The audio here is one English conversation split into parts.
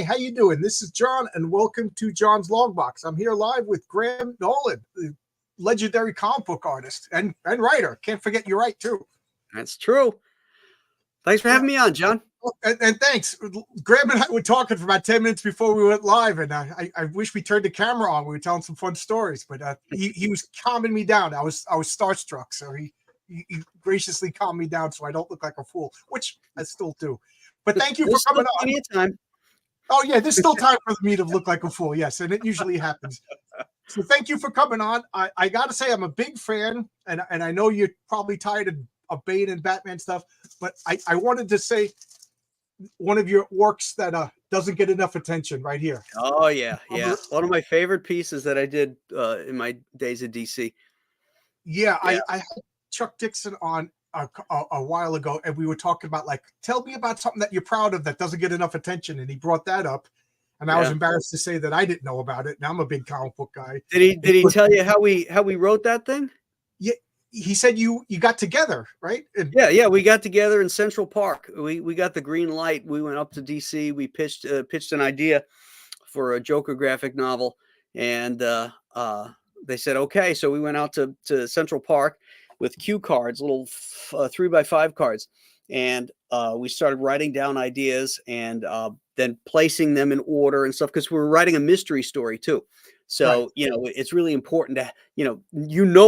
Hi, how you doing? This is John, and welcome to John's Logbox. I'm here live with Graham Nolan, the legendary comic book artist and writer. Can't forget you write, too. That's true. Thanks for having me on, John. And thanks. Graham and I were talking for about 10 minutes before we went live, and I wish we turned the camera on. We were telling some fun stories, but he was calming me down. I was starstruck, so he graciously calmed me down so I don't look like a fool, which I still do. But thank you for coming on. Plenty of time. Oh, yeah, there's still time for me to look like a fool, yes, and it usually happens. So thank you for coming on. I got to say I'm a big fan, and I know you're probably tired of Bane and Batman stuff, but I wanted to say one of your works that doesn't get enough attention right here. Oh, yeah. One of my favorite pieces that I did in my days at DC. Yeah, I had Chuck Dixon on a while ago, and we were talking about, like, tell me about something that you're proud of that doesn't get enough attention, and he brought that up, and I was embarrassed to say that I didn't know about it. Now I'm a big comic book guy. Did he tell you how we wrote that thing? Yeah, he said you got together, right? And yeah, we got together in Central Park. We got the green light. We went up to DC. We pitched an idea for a Joker graphic novel, and they said okay. So we went out to Central Park with cue cards, little 3x5 cards, and we started writing down ideas and then placing them in order and stuff, because we were writing a mystery story too. So, right. It's really important to,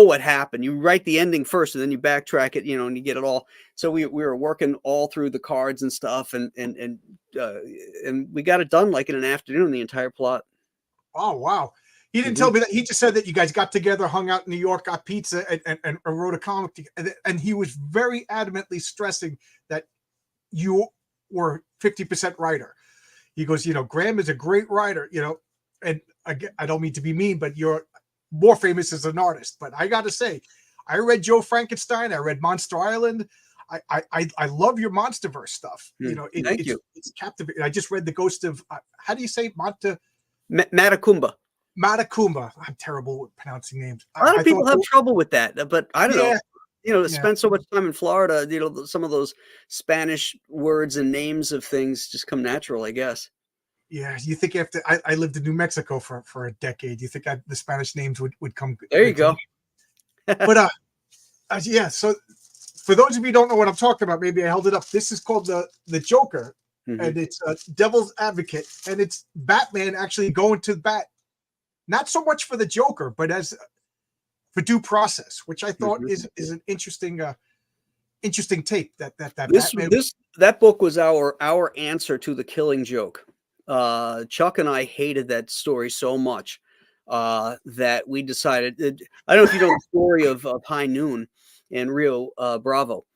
what happened. You write the ending first and then you backtrack it, and you get it all. So we were working all through the cards and stuff, and we got it done like in an afternoon, the entire plot. Oh, wow. He didn't tell me that. He just said that you guys got together, hung out in New York, got pizza, and wrote a comic together. And he was very adamantly stressing that you were 50% writer. He goes, Graham is a great writer, and again, I don't mean to be mean, but you're more famous as an artist. But I got to say, I read Joe Frankenstein. I read Monster Island. I love your Monsterverse stuff. Thank you. It's captivating. I just read The Ghost of, how do you say Matacumba. Matacumba. I'm terrible with pronouncing names. A lot of people have trouble with that, but I don't know. Spent so much time in Florida, some of those Spanish words and names of things just come natural, I guess. Yeah, you think after I lived in New Mexico for a decade, you think the Spanish names would come. There you go. But yeah. So for those of you who don't know what I'm talking about, maybe I held it up. This is called the Joker, and it's Devil's Advocate, and it's Batman actually going to bat, not so much for the Joker, but as for due process, which I thought is an interesting take. That book was our answer to The Killing Joke. Chuck and I hated that story so much that we decided. I don't know if you know the story of High Noon and Rio Bravo.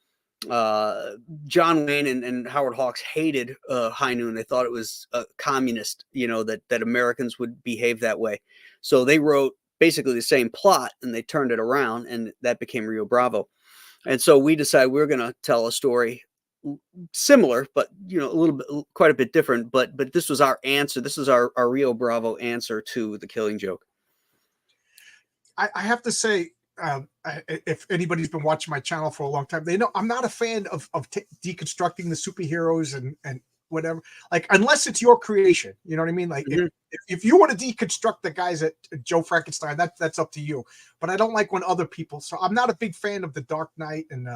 John Wayne and Howard Hawks hated High Noon. They thought it was communist, that Americans would behave that way. So they wrote basically the same plot and they turned it around, and that became Rio Bravo. And so we decided we were going to tell a story similar, but quite a bit different. But this was our answer. This is our Rio Bravo answer to The Killing Joke. I have to say, if anybody's been watching my channel for a long time, they know I'm not a fan of deconstructing the superheroes and whatever. Like, unless it's your creation, you know what I mean? Like, if you want to deconstruct the guys at Joe Frankenstein, that's up to you. But I don't like when other people. So I'm not a big fan of the Dark Knight and.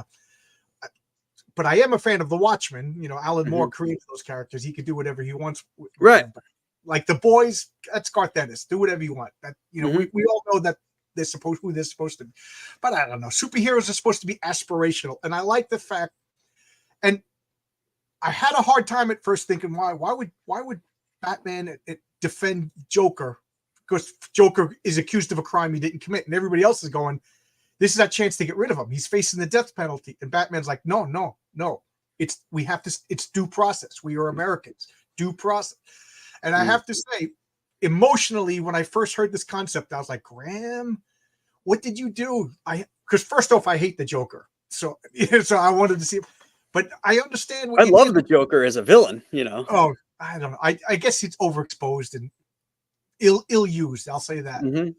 But I am a fan of the Watchmen. Alan Moore created those characters. He could do whatever he wants. Right. Like the Boys, that's Garth Ennis. Do whatever you want. That we all know that they're supposed to be. But I don't know. Superheroes are supposed to be aspirational. And I like the fact, and I had a hard time at first thinking, why would Batman defend Joker? Because Joker is accused of a crime he didn't commit. And everybody else is going, this is our chance to get rid of him. He's facing the death penalty. And Batman's like, no. It's due process. We are Americans. Due process. And I have to say, emotionally, when I first heard this concept, I was like, Graham, what did you do? Because first off, I hate the Joker. So I wanted to see it. But I understand what I love the Joker as a villain, Oh, I don't know. I guess it's overexposed and ill used. I'll say that.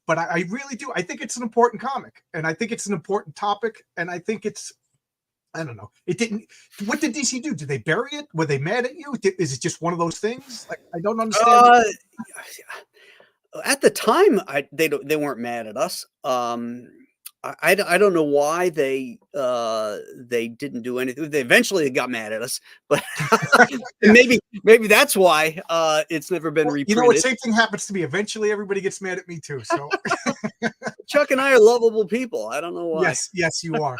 But I really do. I think it's an important comic, and I think it's an important topic, and I think it's I don't know. It didn't. What did DC do? Did they bury it? Were they mad at you? Is it just one of those things? Like, I don't understand. Uh, at the time, they weren't mad at us. I don't know why they didn't do anything. They eventually got mad at us, but Yeah. maybe that's why it's never been Well, you know what? reprinted. Same thing happens to me. Eventually, everybody gets mad at me too. So Chuck and I are lovable people. I don't know why. yes, you are.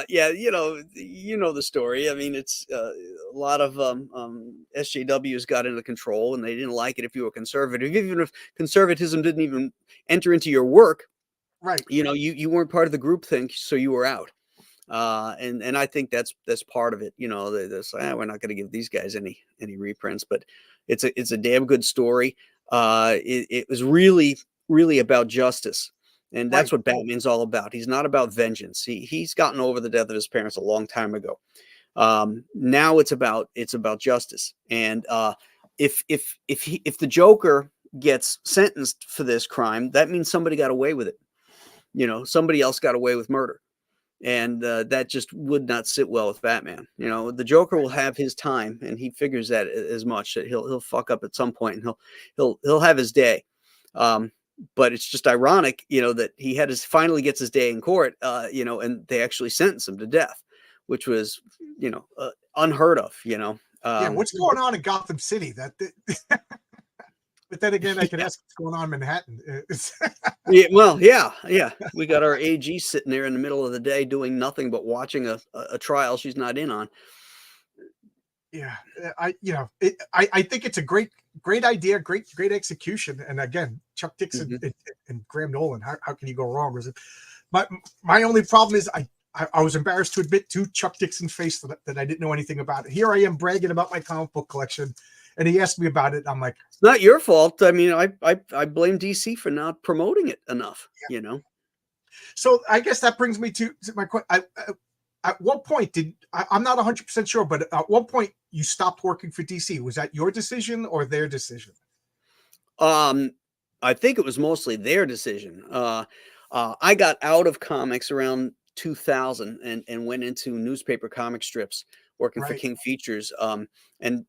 Yeah, you know the story. I mean, it's a lot of SJWs got into control, and they didn't like it if you were conservative. Even if conservatism didn't even enter into your work, Right. you weren't part of the group think, so you were out. And I think that's part of it. They're saying, we're not going to give these guys any reprints, but it's a damn good story. It was really about justice. And that's Right. what Batman's all about. He's not about vengeance. He's gotten over the death of his parents a long time ago. Now it's about justice. And if the Joker gets sentenced for this crime, that means somebody got away with it. Somebody else got away with murder, and that just would not sit well with Batman. The Joker will have his time, and he figures that as much, that he'll fuck up at some point, and he'll have his day. But it's just ironic, that he finally gets his day in court, and they actually sentence him to death, which was, unheard of, Yeah. What's going on in Gotham City? But then again, I could ask what's going on in Manhattan. Yeah, well, yeah. We got our AG sitting there in the middle of the day doing nothing but watching a trial she's not in on. Yeah, I think it's a great idea, great execution, and again, Chuck Dixon and Graham Nolan. How can you go wrong? My only problem is I was embarrassed to admit to Chuck Dixon's face that I didn't know anything about it. Here I am bragging about my comic book collection, and he asked me about it. I'm like, it's not your fault. I mean, I blame DC for not promoting it enough. Yeah. So I guess that brings me to my question. At what point I'm not 100% sure, but at what point you stopped working for DC? Was that your decision or their decision? I think it was mostly their decision. I got out of comics around 2000 and went into newspaper comic strips, working for Right. King Features. And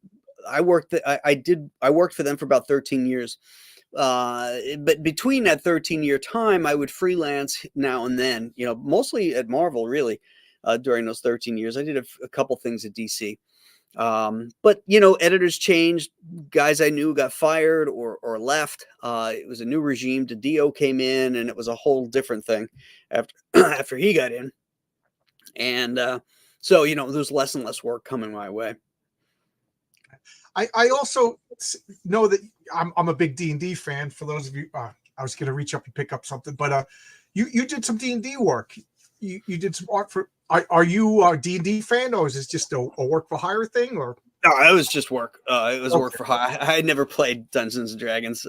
I worked for them for about 13 years. But between that 13-year time, I would freelance now and then, mostly at Marvel, really. During those 13 years, I did a couple things at DC. But editors changed, guys I knew got fired or left. It was a new regime. DiDio came in, and it was a whole different thing after after he got in. And so there's less and less work coming my way. I also know that I'm a big D&D fan. For those of you, I was going to reach up and pick up something, but you did some D&D work. You did some art for. Are you a D&D fan, or is this just a work for hire thing? Or no, it was just work. It was work for hire. I had never played Dungeons and Dragons.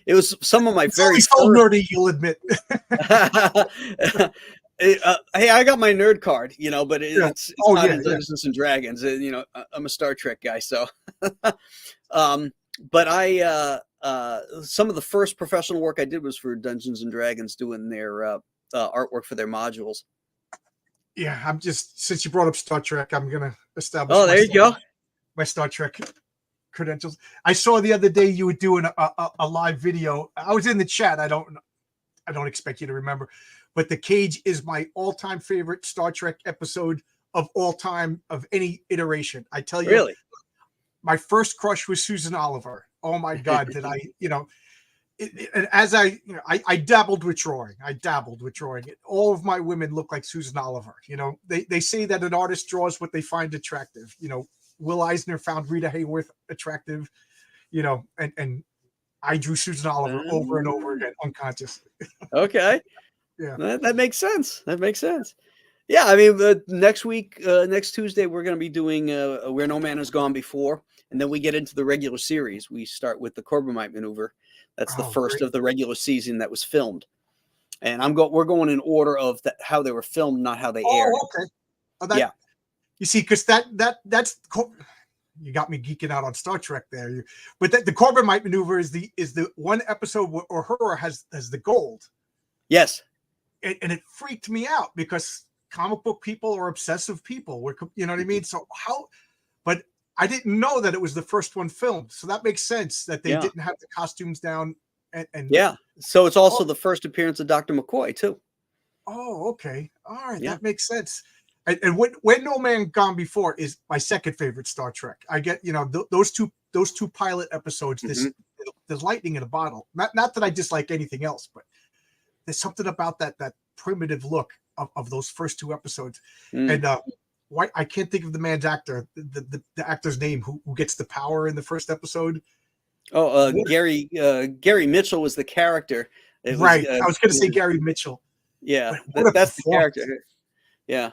It was some of my very so nerdy, you'll admit. Hey, I got my nerd card, but it's not in Dungeons and Dragons. I'm a Star Trek guy, so. But some of the first professional work I did was for Dungeons and Dragons, doing their artwork for their modules. Yeah, I'm just, since you brought up Star Trek, I'm gonna establish. Oh, there you go. My Star Trek credentials. I saw the other day you were doing a live video. I was in the chat. I don't expect you to remember, but The Cage is my all-time favorite Star Trek episode of all time, of any iteration. I tell you, really, my first crush was Susan Oliver. Oh my God, did I? And as I dabbled with drawing. All of my women look like Susan Oliver. They say that an artist draws what they find attractive. Will Eisner found Rita Hayworth attractive. And I drew Susan Oliver over and over again, unconsciously. Okay. Yeah, that makes sense. Yeah, I mean, next week, next Tuesday, we're going to be doing Where No Man Has Gone Before, and then we get into the regular series. We start with the Corbomite Maneuver. That's the first of the regular season that was filmed, and we're going in order of how they were filmed, not how they aired. Okay. Yeah. You see, because that's you got me geeking out on Star Trek there. But the Corbomite Maneuver is the one episode where Uhura has the gold. Yes. And it freaked me out because comic book people are obsessive people. You know what I mean? So but I didn't know that it was the first one filmed. So that makes sense that they didn't have the costumes down. And yeah. So it's also the first appearance of Dr. McCoy too. Oh, okay. All right. Yeah. That makes sense. And when No Man Gone Before is my second favorite Star Trek. I get, those two pilot episodes, there's lightning in a bottle. Not that I dislike anything else, but there's something about that primitive look of those first two episodes. And why I can't think of the man's actor, the actor's name who gets the power in the first episode. Oh, Gary Mitchell was the character. Right. I was going to say Gary Mitchell. Yeah, that's the character. Yeah.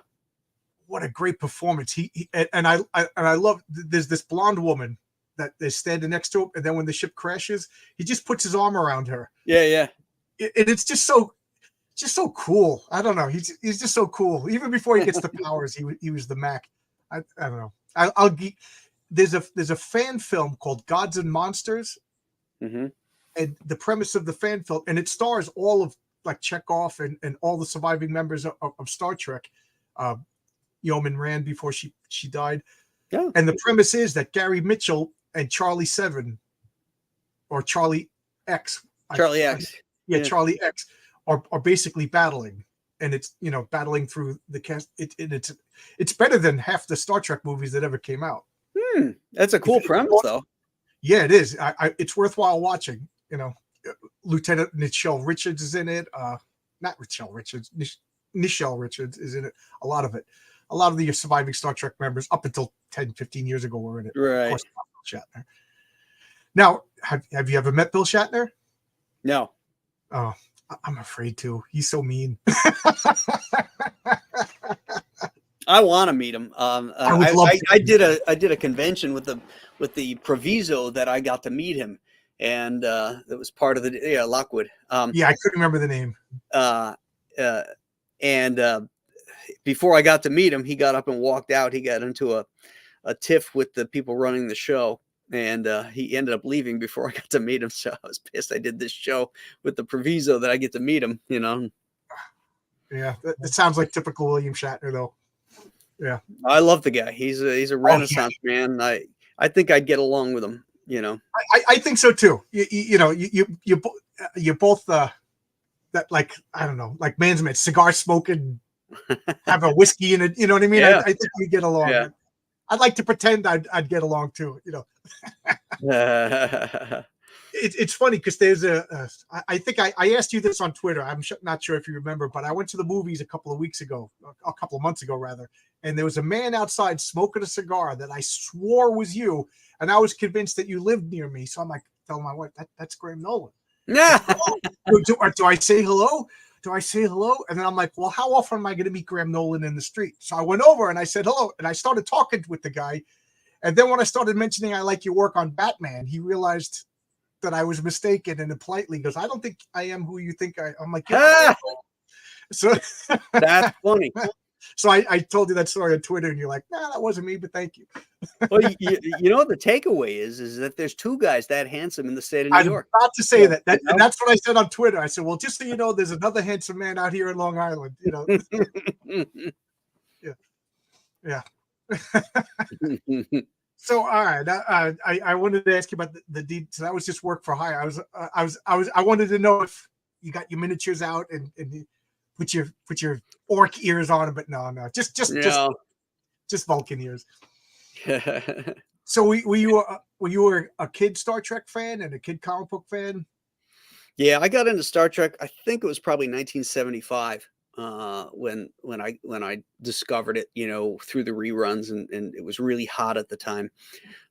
What a great performance. I love there's this blonde woman that is standing next to him, and then when the ship crashes, he just puts his arm around her. Yeah. It's just so cool. I don't know. He's just so cool. Even before he gets the powers, he was the Mac. I don't know. There's a fan film called Gods and Monsters, and the premise of the fan film, and it stars all of like Chekhov and all the surviving members of Star Trek. Yeoman Rand before she died. Yeah. And the premise is that Gary Mitchell and Charlie 7 or Charlie X. Charlie X. Charlie X are basically battling. And it's, battling through the cast. It's better than half the Star Trek movies that ever came out. That's a cool premise, though. Yeah, it is. It's worthwhile watching. Lieutenant Nichelle Richards is in it. Not Nichelle Richards. Nichelle Richards is in it. A lot of the surviving Star Trek members up until 10, 15 years ago were in it. Right. Of course, Bill Shatner. Now, have you ever met Bill Shatner? No. Oh, I'm afraid to. He's so mean. I want to meet him. I did a convention with the proviso that I got to meet him, and that was part of the Lockwood. I couldn't remember the name. And before I got to meet him, he got up and walked out. He got into a tiff with the people running the show, and he ended up leaving before I got to meet him. So I was pissed. I did this show with the proviso that I get to meet him. Yeah, it sounds like typical William Shatner, though. Yeah, I love the guy. He's a Renaissance man. I think I'd get along with him. I think so too. You both that, like, I don't know, like man's man, cigar smoking, have a whiskey in it. You know what I mean? Yeah. I think we get along. Yeah. I'd like to pretend I'd get along too. It's funny because there's I think I asked you this on Twitter. I'm not sure if you remember, but I went to the movies a couple of months ago rather, and there was a man outside smoking a cigar that I swore was you, and I was convinced that you lived near me. So I'm like, telling my wife that's Graham Nolan. Yeah. Do I say hello? Do I say hello? And then I'm like, well, how often am I going to meet Graham Nolan in the street? So I went over and I said hello, and I started talking with the guy. And then when I started mentioning I like your work on Batman, he realized that I was mistaken, and then politely goes, I don't think I am who you think I'm like, yeah. So that's funny. So I told you that story on Twitter, and you're like, nah, that wasn't me, but thank you. Well, the takeaway is that there's two guys that handsome in the state of New York. I'm about to say that. And that's what I said on Twitter. I said, well, just so you know, there's another handsome man out here in Long Island. Yeah. So, all right, I wanted to ask you about the deed. So that was just work for hire. I wanted to know if you got your miniatures out and put your orc ears on, but no, just Vulcan ears. So were you a kid Star Trek fan and a kid comic book fan? Yeah, I got into Star Trek. I think it was probably 1975 when I discovered it, through the reruns, and it was really hot at the time.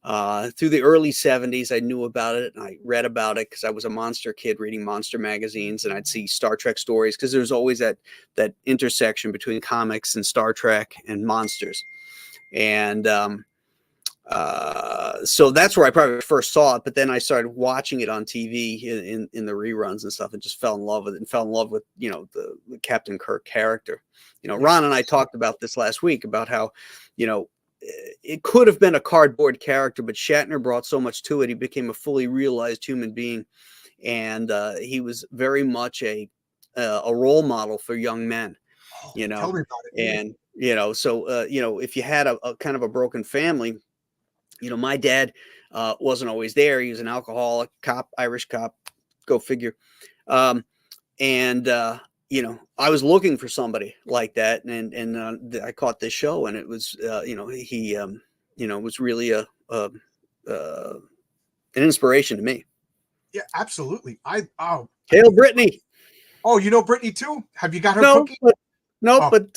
Through the early 70s, I knew about it and I read about it because I was a monster kid reading monster magazines, and I'd see Star Trek stories because there's always that intersection between comics and Star Trek and monsters. And so that's where I probably first saw it, but then I started watching it on TV in the reruns and stuff, and just fell in love with it, and fell in love with, the Captain Kirk character. Ron and I talked about this last week about how, it could have been a cardboard character, but Shatner brought so much to it. He became a fully realized human being, and he was very much a role model for young men. you know, Tell me about it. and, so, if you had a kind of a broken family, my dad wasn't always there. He was an alcoholic cop, Irish cop, go figure. Um, and, I was looking for somebody like that. And I caught this show, and it was, he, was really an inspiration to me. Yeah, absolutely. Hail Brittany. Oh, you know Brittany too? Have you got her No, cookie? no, Oh. but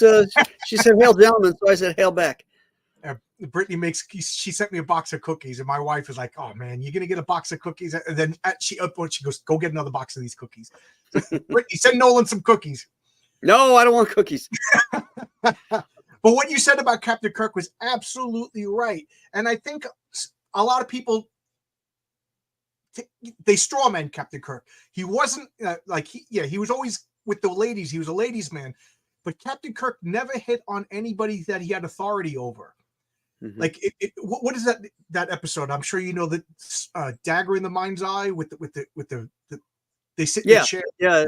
she said hail gentlemen, so I said hail back. Brittany she sent me a box of cookies, and my wife was like, "Oh man, you're gonna get a box of cookies?" And then she goes, "Go get another box of these cookies." Brittany, send Nolan some cookies. No, I don't want cookies. But what you said about Captain Kirk was absolutely right, and I think a lot of people they strawman Captain Kirk. He wasn't he was always with the ladies. He was a ladies' man, but Captain Kirk never hit on anybody that he had authority over. Mm-hmm. Like what is that episode? I'm sure you know that Dagger in the Mind's Eye with the they sit in the chair. Yeah,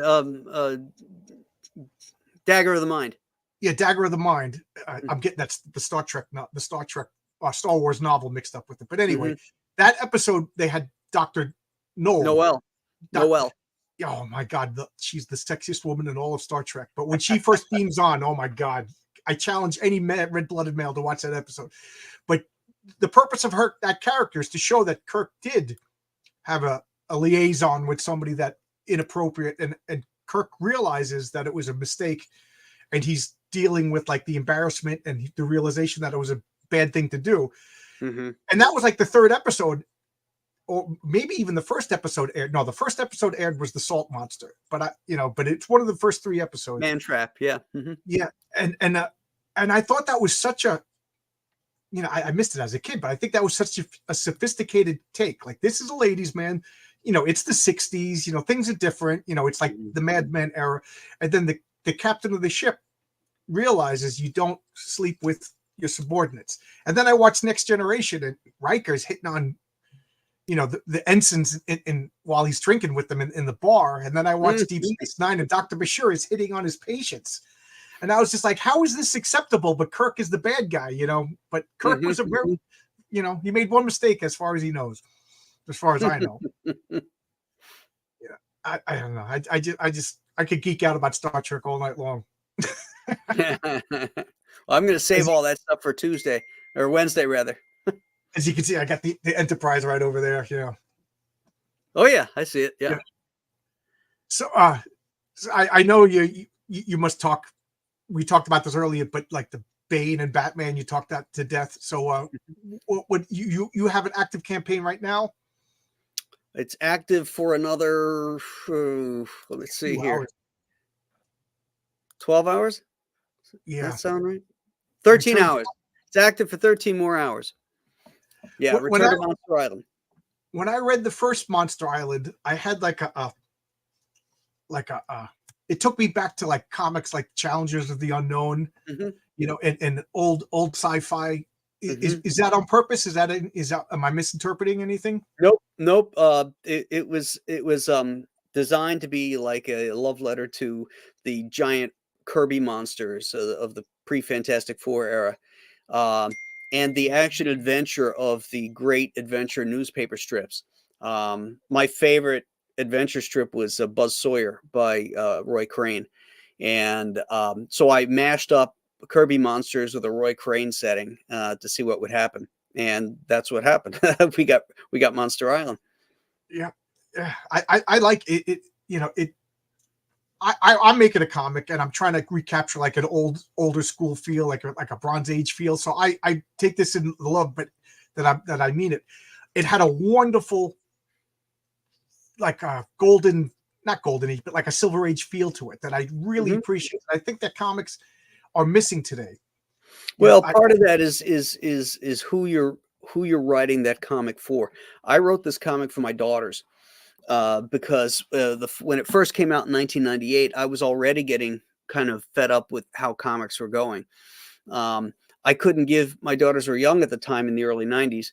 Dagger of the Mind. Yeah, Dagger of the Mind. I'm getting that's the Star Trek, not the Star Trek, Star Wars novel mixed up with it. But anyway, that episode they had Dr. Noel. Oh my God, she's the sexiest woman in all of Star Trek. But when she first beams on, oh my God, I challenge any red-blooded male to watch that episode. But the purpose of that character is to show that Kirk did have a liaison with somebody that inappropriate, and Kirk realizes that it was a mistake, and he's dealing with like the embarrassment and the realization that it was a bad thing to do. Mm-hmm. And that was like the third episode, or maybe even the first episode aired. No, the first episode aired was the Salt Monster, but but it's one of the first 3 episodes. Man Trap, yeah, yeah, and I thought that was such a, I missed it as a kid, but I think that was such a sophisticated take. Like, this is a ladies' man, it's the '60s, things are different, it's like the Mad Men era, and then the captain of the ship realizes you don't sleep with your subordinates. And then I watched Next Generation, and Riker's hitting on the ensigns in while he's drinking with them in the bar. And then I watched Deep Space Nine, and Dr. Bashir is hitting on his patients. And I was just like, how is this acceptable? But Kirk is the bad guy, But Kirk was a very, he made one mistake as far as he knows, as far as I know. I don't know. I could geek out about Star Trek all night long. Well, I'm going to save all that stuff for Tuesday or Wednesday, rather. As you can see, I got the Enterprise right over there. Yeah. Oh yeah, I see it. Yeah. So, I know you must talk. We talked about this earlier, but like the Bane and Batman, you talked that to death. So, what you have an active campaign right now? It's active for another. Let's see here. 12 hours. Yeah. Does that sound right? 13 hours. It's active for 13 more hours. Yeah. Return to Monster Island. When I read the first Monster Island, I had like it took me back to like comics like Challengers of the Unknown, and old sci-fi. Is that on purpose? Am I misinterpreting anything? Nope. It was designed to be like a love letter to the giant Kirby monsters of the pre-Fantastic Four era, and the action adventure of the Great Adventure newspaper strips. My favorite adventure strip was Buzz Sawyer by Roy Crane, and so I mashed up Kirby monsters with a Roy Crane setting to see what would happen, and that's what happened. we got Monster Island. Yeah, I like it. I'm making a comic, and I'm trying to recapture like an older school feel, like a Bronze Age feel. So I take this in the love, but that I mean it. It had a wonderful, like a not golden age, but like a Silver Age feel to it that I really appreciate. I think that comics are missing today. Well, part of that is who you're writing that comic for. I wrote this comic for my daughters because when it first came out in 1998, I was already getting kind of fed up with how comics were going. I couldn't give, my daughters were young at the time in the early 90s,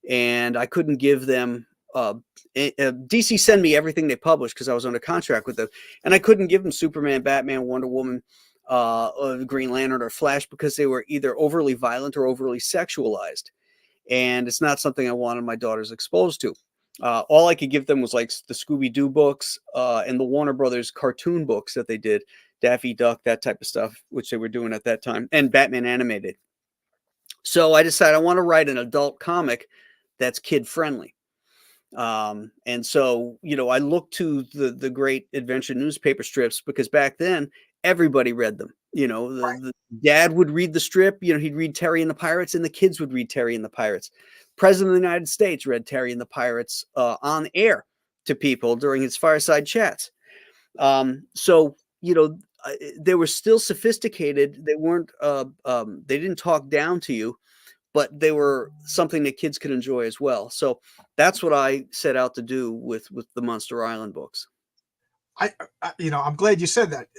and I couldn't give them DC send me everything they published because I was under contract with them, and I couldn't give them Superman, Batman, Wonder Woman, Green Lantern or Flash, because they were either overly violent or overly sexualized. And it's not something I wanted my daughters exposed to. All I could give them was like the Scooby-Doo books and the Warner Brothers cartoon books that they did, Daffy Duck, that type of stuff, which they were doing at that time, and Batman animated. So I decided I want to write an adult comic that's kid friendly. And so, I looked to the great adventure newspaper strips, because back then everybody read them. The dad would read the strip, he'd read Terry and the Pirates, and the kids would read Terry and the Pirates. President of the United States read Terry and the Pirates on air to people during his fireside chats. So, they were still sophisticated. They weren't, they didn't talk down to you, but they were something that kids could enjoy as well. So that's what I set out to do with the Monster Island books. I'm glad you said that.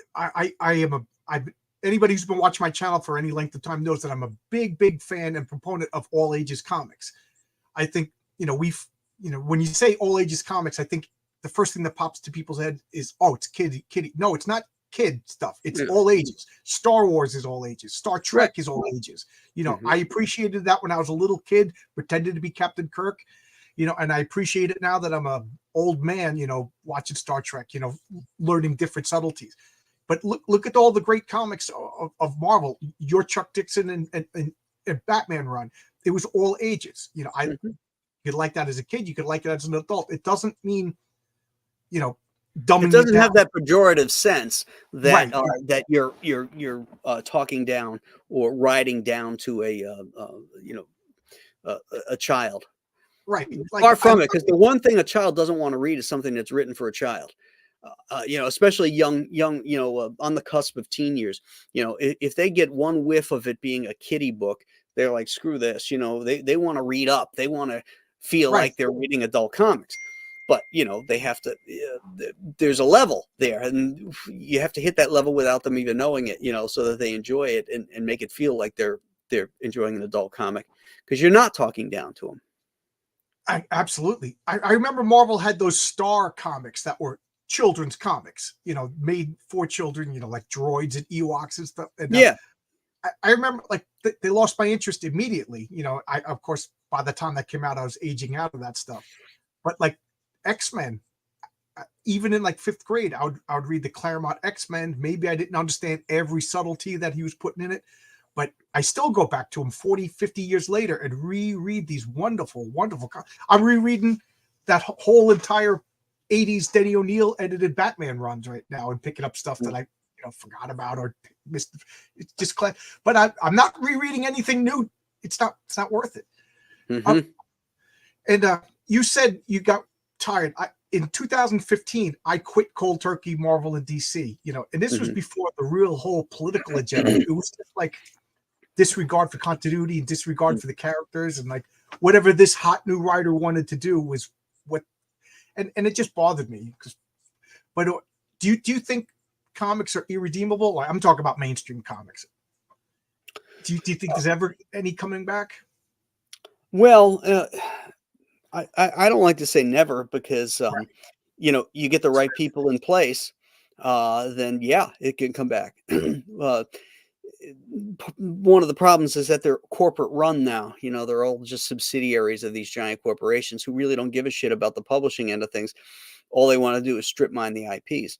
Anybody who's been watching my channel for any length of time knows that I'm a big fan and proponent of all ages comics. I think, when you say all ages comics, I think the first thing that pops to people's head is, oh, it's kiddie. No, it's not kid stuff. It's all ages. Star Wars is all ages. Star Trek is all ages. I appreciated that when I was a little kid, pretended to be Captain Kirk, and I appreciate it now that I'm a old man, watching Star Trek, learning different subtleties. But look at all the great comics of Marvel, your Chuck Dixon and Batman run. It was all ages. You could like that as a kid. You could like it as an adult. It doesn't mean, dumbing it doesn't it have that pejorative sense that right. That you're talking down or riding down to a child. Right. Far from it, because the one thing a child doesn't want to read is something that's written for a child. Especially young, on the cusp of teen years. If they get one whiff of it being a kiddie book, they're like, screw this. They want to read up. They want to feel like they're reading adult comics. But they have to. There's a level there, and you have to hit that level without them even knowing it. So that they enjoy it and make it feel like they're enjoying an adult comic, because you're not talking down to them. Absolutely. I remember Marvel had those Star comics that were children's comics, made for children, like droids and Ewoks and stuff. And, I remember they lost my interest immediately. Of course, by the time that came out, I was aging out of that stuff. But like X-Men, even in like 5th grade, I would read the Claremont X-Men. Maybe I didn't understand every subtlety that he was putting in it, but I still go back to him 40, 50 years later and reread these wonderful. I'm rereading that whole entire 80s Denny O'Neil edited Batman runs right now and picking up stuff that I forgot about or missed. It's just but I'm not rereading anything new. It's not worth it. And you said you got tired. In 2015, I quit cold turkey Marvel and DC. And this was before the real whole political agenda. It was just like disregard for continuity and disregard for the characters, and like whatever this hot new writer wanted to do was what. And it just bothered me. But do you think comics are irredeemable? I'm talking about mainstream comics. Do you think there's ever any coming back? Well, I don't like to say never, because you get the right people in place, then it can come back. One of the problems is that they're corporate run now. They're all just subsidiaries of these giant corporations who really don't give a shit about the publishing end of things. All they want to do is strip mine the IPs.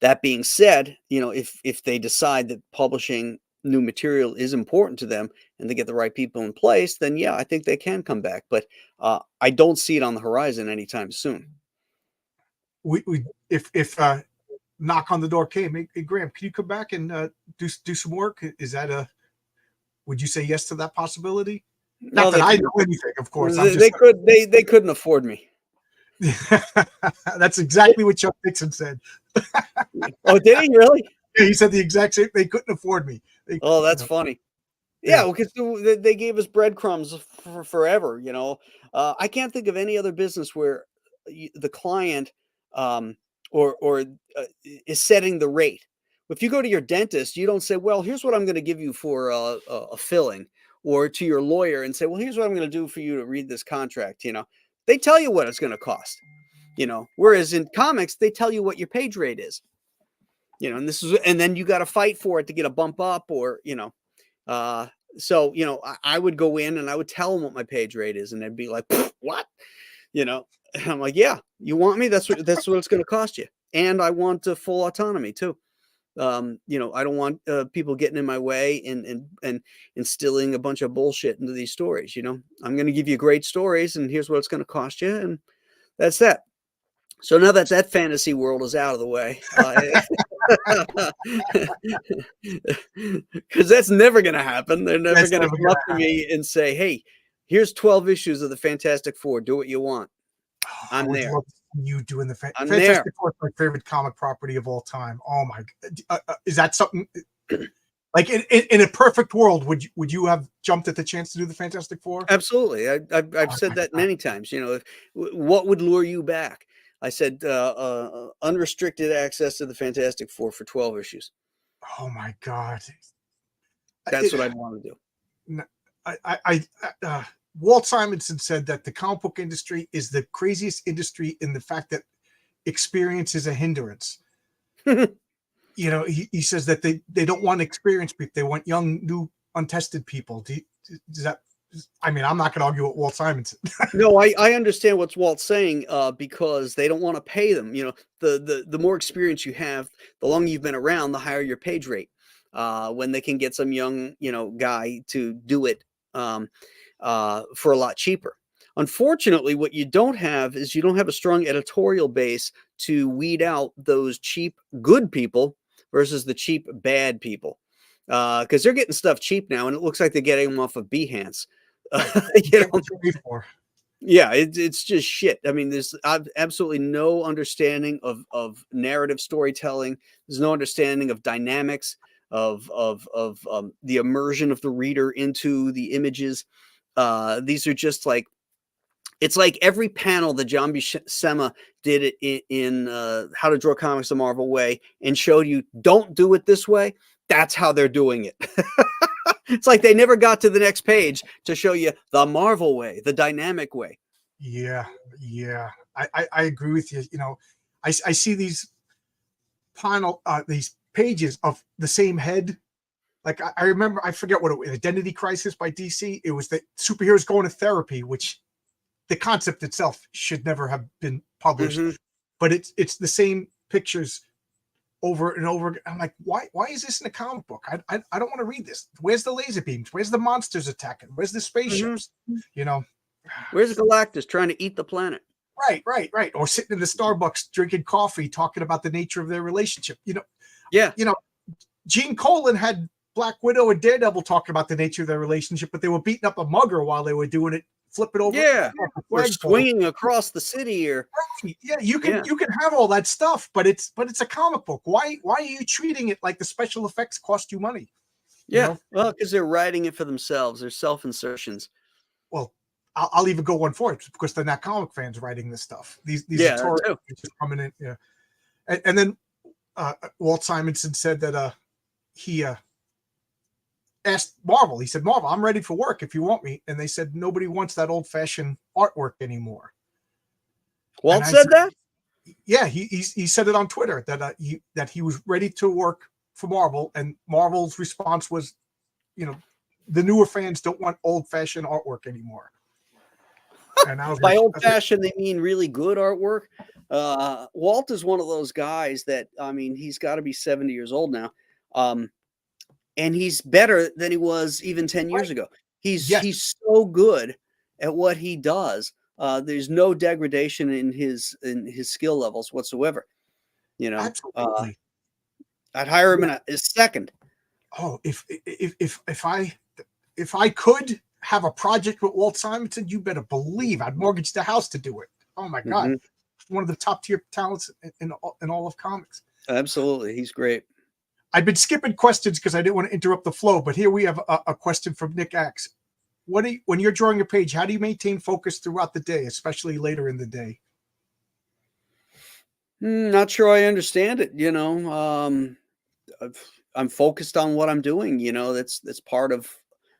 That being said, if they decide that publishing new material is important to them and they get the right people in place, then I think they can come back. But I don't see it on the horizon anytime soon. If knock on the door came, hey Graham, can you come back and do some work? Is that would you say yes to that possibility? Not that I know anything, of course. They couldn't afford me. That's exactly what Chuck Dixon said. Oh, did he really? Yeah, he said the exact same. They couldn't afford me. That's funny. Yeah, because they gave us breadcrumbs for forever. I can't think of any other business where the client is setting the rate. If you go to your dentist, you don't say, well, here's what I'm going to give you for a filling, or to your lawyer and say, well, here's what I'm going to do for you to read this contract. They tell you what it's going to cost, whereas in comics, they tell you what your page rate is. you know, and then you got to fight for it to get a bump up, or, you know, so, you know, I would go in and I would tell them what my page rate is, and they'd be like, what, you know, and I'm like, yeah, you want me? That's what it's going to cost you. And I want full autonomy too. You know, I don't want people getting in my way and instilling a bunch of bullshit into these stories. You know, I'm going to give you great stories, and here's what it's going to cost you, and that's that. So now that that fantasy world is out of the way, because that's never going to happen. They're never That's going to never come gonna up to me and say, "Hey, here's 12 issues of the Fantastic Four. Do what you want." Oh, I I'm would there. love you doing the I'm there. Fantastic Four is my favorite comic property of all time. Oh my god, is that something like in a perfect world? Would you have jumped at the chance to do the Fantastic Four? Absolutely. I've Oh said my that god. many times. You know, what would lure you back? I said unrestricted access to the Fantastic Four for 12 issues. Oh my god. That's what I'd want to do. I Walt Simonson said that the comic book industry is the craziest industry in the fact that experience is a hindrance. You know, he says that they don't want experienced people; they want young, new, untested people. Does that? I mean, I'm not going to argue with Walt Simonson. No, I understand what's Walt's saying, because they don't want to pay them. You know, the more experience you have, the longer you've been around, the higher your page rate. When they can get some young, you know, guy to do it for a lot cheaper. Unfortunately, what you don't have is you don't have a strong editorial base to weed out those cheap good people versus the cheap bad people, because they're getting stuff cheap now, and it looks like they're getting them off of Behance. Right. You Get know, what you pay for. yeah, it's just shit. I mean, there's absolutely no understanding of narrative storytelling. There's no understanding of dynamics of the immersion of the reader into the images. These are just like, it's like every panel that John Buscema did it in How to Draw Comics the Marvel Way and showed you, don't do it this way. That's how they're doing it. It's like they never got to the next page to show you the Marvel way, the dynamic way. Yeah, yeah, I agree with you. You know, I see these panel these pages of the same head. Like I remember, I forget what it was, Identity Crisis by DC. It was the superheroes going to therapy, which the concept itself should never have been published, Mm-hmm. but it's the same pictures over and over again. I'm like, why is this in a comic book? I don't want to read this. Where's the laser beams? Where's the monsters attacking? Where's the spaceships? Mm-hmm. You know, Where's Galactus trying to eat the planet? right. Or sitting in the Starbucks drinking coffee, talking about the nature of their relationship. Yeah. Gene Colan had Black Widow and Daredevil talking about the nature of their relationship, but they were beating up a mugger while they were doing it, flipping over. Yeah. Or swinging across the city, or yeah, you can have all that stuff, but it's a comic book. Why are you treating it like the special effects cost you money? Yeah. Well, because they're writing it for themselves. They're self-insertions. Well, I'll even go one for it, because they're not comic fans writing this stuff. These are just coming in. Yeah, and then Walt Simonson said that he asked Marvel. He said, "Marvel, I'm ready for work if you want me." And they said, "Nobody wants that old-fashioned artwork anymore." Walt said that? Yeah, he said it on Twitter that he was ready to work for Marvel, and Marvel's response was, the newer fans don't want old-fashioned artwork anymore. And I was by old-fashioned, they mean really good artwork. Walt is one of those guys that, I mean, he's got to be 70 years old now, and he's better than he was even 10 years ago. He's so good at what he does. There's no degradation in his skill levels whatsoever. Absolutely. I'd hire him in a second. Oh, if I could have a project with Walt Simonson, you better believe I'd mortgage the house to do it. Oh my God. One of the top tier talents in all of comics. Absolutely. He's great. I've been skipping questions because I didn't want to interrupt the flow, but here we have a question from Nick Axe. When you're drawing a page, how do you maintain focus throughout the day, especially later in the day? Not sure I understand it. I'm focused on what I'm doing. That's part of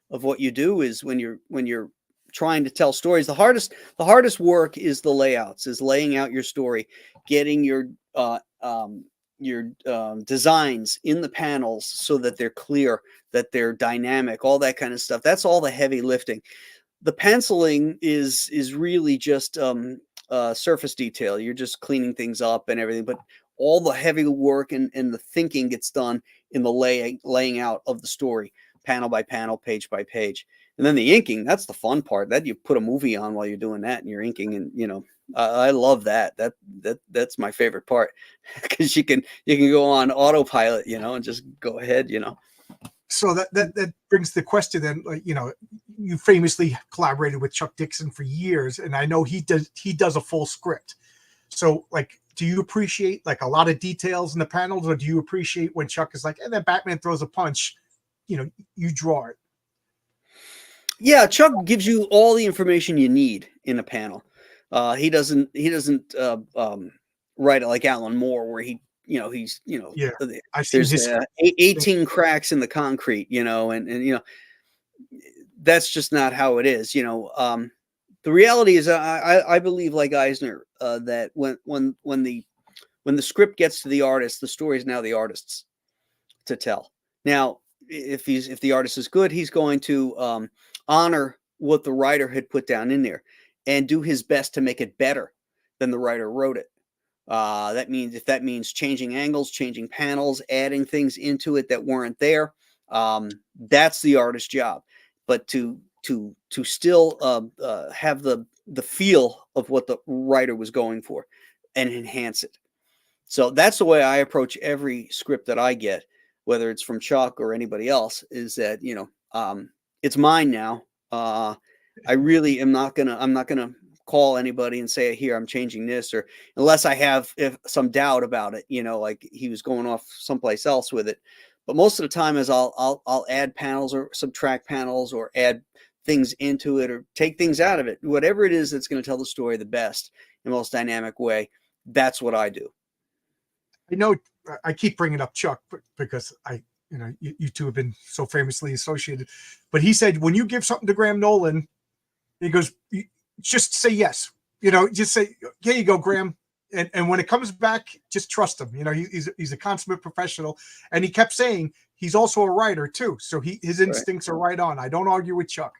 what you do, is when you're trying to tell stories. The hardest work is the layouts, is laying out your story, getting your designs in the panels so that they're clear, that they're dynamic, all that kind of stuff. That's all the heavy lifting. The penciling is really just surface detail. You're just cleaning things up and everything, but all the heavy work and the thinking gets done in the laying out of the story, panel by panel, page by page. And then the inking, that's the fun part. That you put a movie on while you're doing that and you're inking, and I love that. That's my favorite part, because you can go on autopilot, and just go ahead, So that brings the question then, like, you famously collaborated with Chuck Dixon for years, and I know he does a full script. So, like, do you appreciate like a lot of details in the panels, or do you appreciate when Chuck is like, and then Batman throws a punch, you draw it? Yeah, Chuck gives you all the information you need in a panel. He doesn't write it like Alan Moore, where he's Yeah, I've seen there's his 18 cracks in the concrete, and that's just not how it is. The reality is, I believe, like Eisner, that when the script gets to the artist, the story is now the artist's to tell. Now, if the artist is good, he's going to honor what the writer had put down in there and do his best to make it better than the writer wrote it. That means changing angles, changing panels, adding things into it that weren't there, that's the artist's job. But to still have the feel of what the writer was going for and enhance it. So that's the way I approach every script that I get, whether it's from Chuck or anybody else, is that, it's mine now. I really am not gonna call anybody and say, here, I'm changing this, or unless I have some doubt about it, like he was going off someplace else with it. But most of the time is I'll add panels or subtract panels or add things into it or take things out of it. Whatever it is that's going to tell the story the best and most dynamic way, that's what I do. I know I keep bringing up Chuck because you two have been so famously associated, but he said, when you give something to Graham Nolan, he goes, just say yes, just say, here you go, Graham. And when it comes back, just trust him. He's a consummate professional. And he kept saying he's also a writer too. So his instincts are right on. I don't argue with Chuck.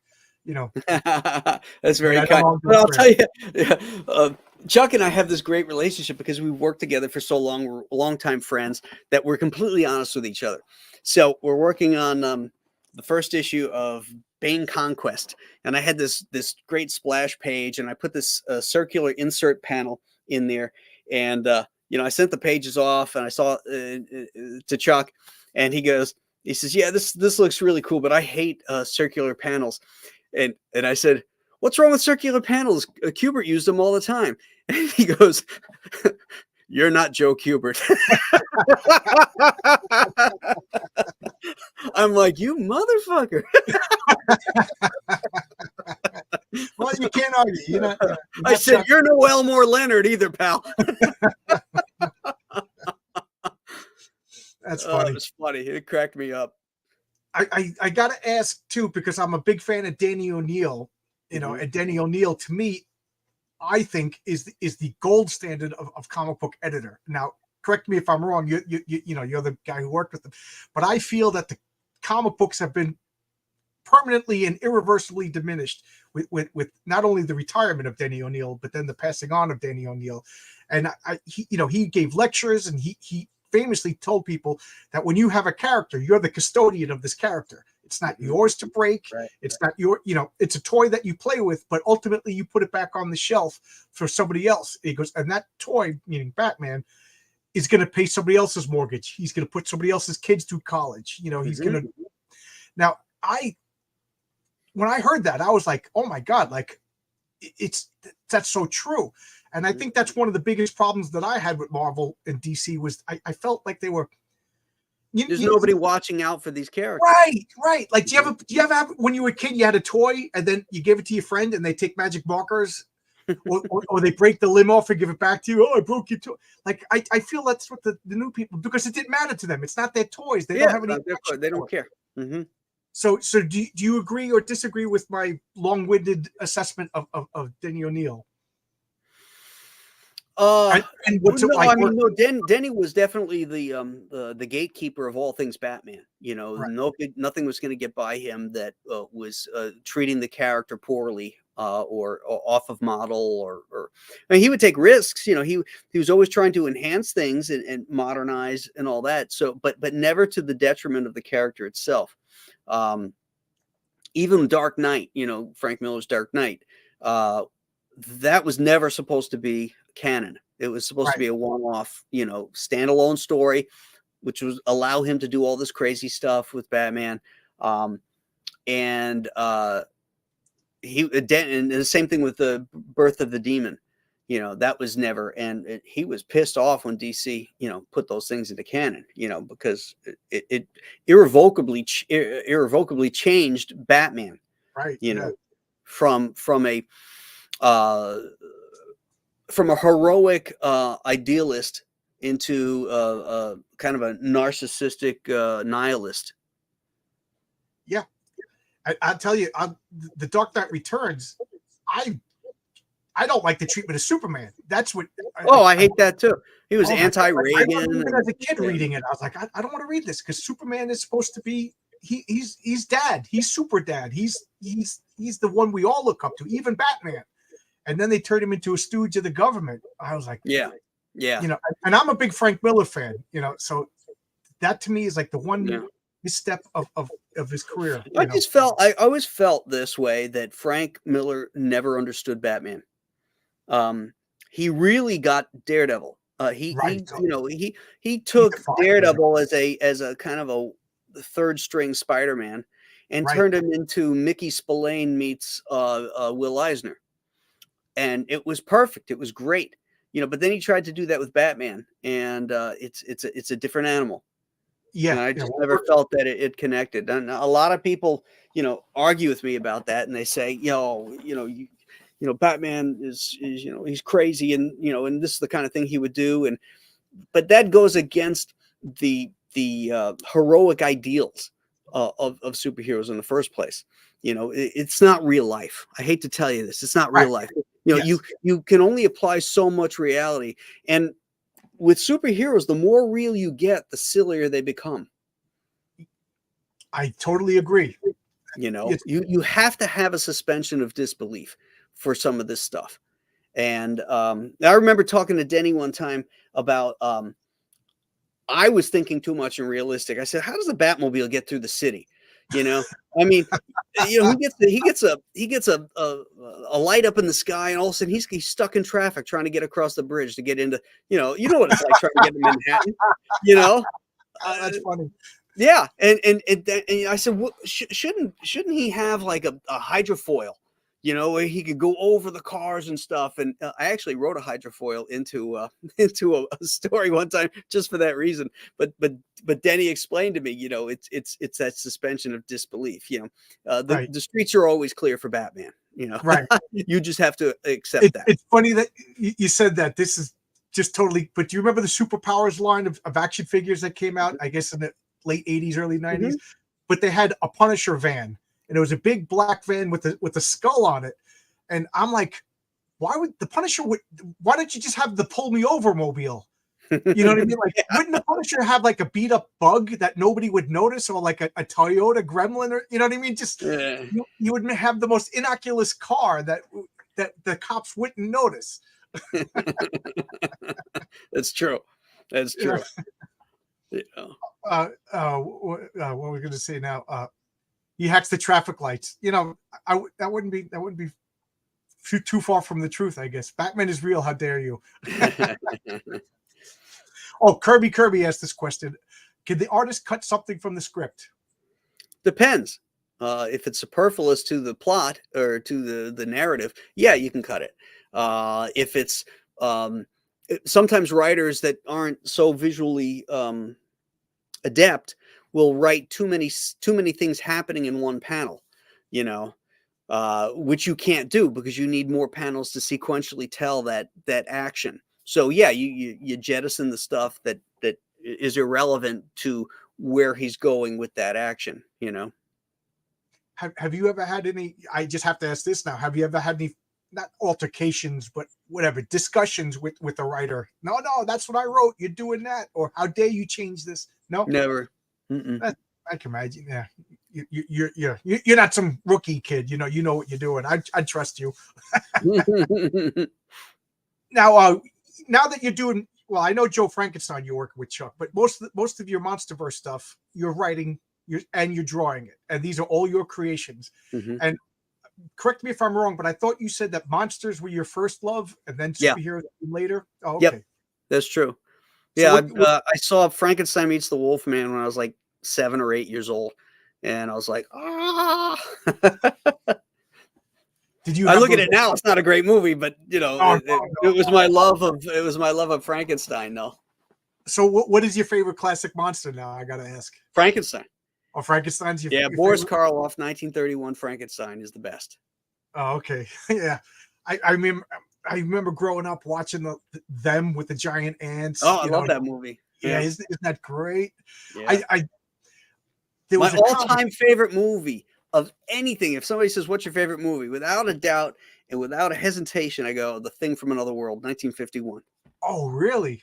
That's very kind. But I'll tell you, Chuck and I have this great relationship because we've worked together for so long. We're longtime friends that we're completely honest with each other. So we're working on the first issue of Bane Conquest, and I had this great splash page, and I put this circular insert panel in there, and I sent the pages off, and I saw to Chuck, and he says, yeah, this looks really cool, but I hate circular panels. And I said, what's wrong with circular panels? Kubert used them all the time. And he goes, you're not Joe Kubert. I'm like, you motherfucker. Well, you can't argue. I said, you're no Elmore Leonard either, pal. That's funny. It was funny. It cracked me up. I got to ask too, because I'm a big fan of Danny O'Neill, and Danny O'Neill, to me, I think is the gold standard of comic book editor. Now, correct me if I'm wrong. You're the guy who worked with them, but I feel that the comic books have been permanently and irreversibly diminished with not only the retirement of Danny O'Neill, but then the passing on of Danny O'Neill. And he gave lectures, and he famously told people that when you have a character, you're the custodian of this character. It's not yours to break. Right. It's not it's a toy that you play with, but ultimately you put it back on the shelf for somebody else. He goes, and that toy, meaning Batman, is going to pay somebody else's mortgage. He's going to put somebody else's kids through college. He's going to. Now, when I heard that, I was like, oh my God, like that's so true. And I think that's one of the biggest problems that I had with Marvel and DC was I felt like they were. There's nobody watching out for these characters. Right. Like, do you ever have, when you were a kid, you had a toy and then you gave it to your friend and they take magic markers or they break the limb off and give it back to you? Oh, I broke your toy. Like, I feel that's what the new people, because it didn't matter to them. It's not their toys. They don't have any. They don't care. Mm-hmm. So do you agree or disagree with my long-winded assessment of Danny O'Neill? And what's it No, like? I mean, no. Denny was definitely the gatekeeper of all things Batman. You know, Right. nothing was going to get by him that was treating the character poorly or off of model or. I mean, he would take risks. You know, he was always trying to enhance things and modernize and all that. So, but never to the detriment of the character itself. Even Dark Knight, you know, Frank Miller's Dark Knight, that was never supposed to be canon. It was supposed to Right. be a one-off, you know, standalone story, which was allow him to do all this crazy stuff with Batman. And and the same thing with the Birth of the Demon. You know, that was never, and he was pissed off when DC, you know, put those things into canon, you know, because it irrevocably changed Batman, Right. you Yeah. know, from uh, from a heroic idealist into kind of a narcissistic nihilist. Yeah. I'll tell you, the Dark Knight Returns. I don't like the treatment of Superman. That's what. Oh, I hate that too. He was Oh my God. I anti-Reagan. remember even as a kid Yeah. reading it. I was like, I don't want to read this because Superman is supposed to be he's dad. He's super dad. He's the one we all look up to, even Batman. And then they turned him into a stooge of the government. I was like, Yeah. you know, and I'm a big Frank Miller fan, you know, so that to me is like the one misstep of his career. I always felt this way, that Frank Miller never understood Batman. He really got Daredevil. Right. He took defined Daredevil as a kind of a third string Spider-Man and Right. turned him into Mickey Spillane meets Will Eisner. And it was perfect. It was great. You know, but then he tried to do that with Batman, and it's a different animal. And Yeah. I just never felt that it connected. And a lot of people, you know, argue with me about that, and they say, Batman is you know, he's crazy, and you know, and this is the kind of thing he would do, and but that goes against the heroic ideals of superheroes in the first place. You know, it's not real life. I hate to tell you this, it's not real life. You know, Yes. you can only apply so much reality, and with superheroes, the more real you get, the sillier they become. I totally agree. You know, you have to have a suspension of disbelief for some of this stuff. And I remember talking to Denny one time about I was thinking too much and realistic. I said, "How does the Batmobile get through the city?" You know, I mean, you know, he gets a light up in the sky, and all of a sudden he's stuck in traffic trying to get across the bridge to get into, you know what it's like trying to get to Manhattan. You know, That's funny. yeah, and I said, well, shouldn't he have like a hydrofoil, you know, where he could go over the cars and stuff? And I actually wrote a hydrofoil into into a story one time just for that reason. But Denny explained to me, you know, it's that suspension of disbelief. You know, the streets are always clear for Batman. You know, Right. You just have to accept that. It's funny that you said that. This is just totally. But do you remember the Superpowers line of action figures that came out? I guess in the late 80s, early 90s. But they had a Punisher van, and it was a big black van with a skull on it. And I'm like, why don't you just have the pull me over mobile? You know what I mean? Like, wouldn't the Punisher have like a beat up bug that nobody would notice, or like a Toyota Gremlin, or you know what I mean? Just you would have the most innocuous car that the cops wouldn't notice. That's true. That's true. Yeah. What we're we going to say now? He hacks the traffic lights. You know, that wouldn't be too far from the truth, I guess. Batman is real. How dare you? Oh, Kirby asked this question: can the artist cut something from the script? Depends. If it's superfluous to the plot or to the narrative, yeah, you can cut it. If it's sometimes writers that aren't so visually adept will write too many things happening in one panel, you know, which you can't do because you need more panels to sequentially tell that action. So yeah, you jettison the stuff that is irrelevant to where he's going with that action, you know. Have you ever had any? I just have to ask this now. Have you ever had any not altercations, but whatever discussions with the writer. No, that's what I wrote. You're doing that, or how dare you change this? No, Never. I can imagine. Yeah, you're not some rookie kid. You know what you're doing. I trust you. Now, now that you're doing well, I know Joe Frankenstein you're working with Chuck, but most of your MonsterVerse stuff you're writing, you're drawing it, and these are all your creations. And correct me if I'm wrong, but I thought you said that monsters were your first love, and then superheroes later. Oh, okay. Yep, that's true. So Yeah, I saw Frankenstein Meets the Wolfman when I was like 7 or 8 years old, and I was like, ah. Did you? I look at it now; it's not a great movie, but you know, it was my love of Frankenstein. No. So, what is your favorite classic monster now? I gotta ask. Frankenstein. Oh, Frankenstein's your Boris favorite? Karloff, 1931 Frankenstein is the best. Oh, okay. Yeah, I remember growing up watching them with the giant ants. Oh, I love that movie. Yeah, isn't that great? Yeah. There was my all-time favorite movie of anything. If somebody says, "What's your favorite movie?" without a doubt and without a hesitation, I go, "The Thing from Another World," 1951. Oh, really?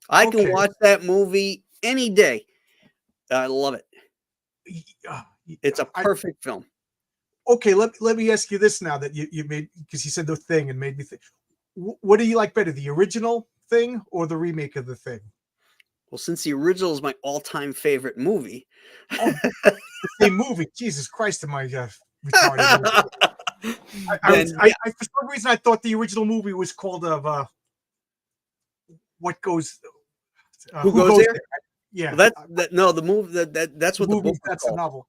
I can watch that movie any day. I love it. It's a perfect film. Okay, let me ask you this now that you made, because you said The Thing and made me think. What do you like better, the original Thing or the remake of The Thing? Well, since the original is my all-time favorite movie. Oh, the same movie. Jesus Christ, am I retarded? For some reason, I thought the original movie was called What Goes... Who Goes There? Yeah. Well, the movie, that's what the book That's called. the novel.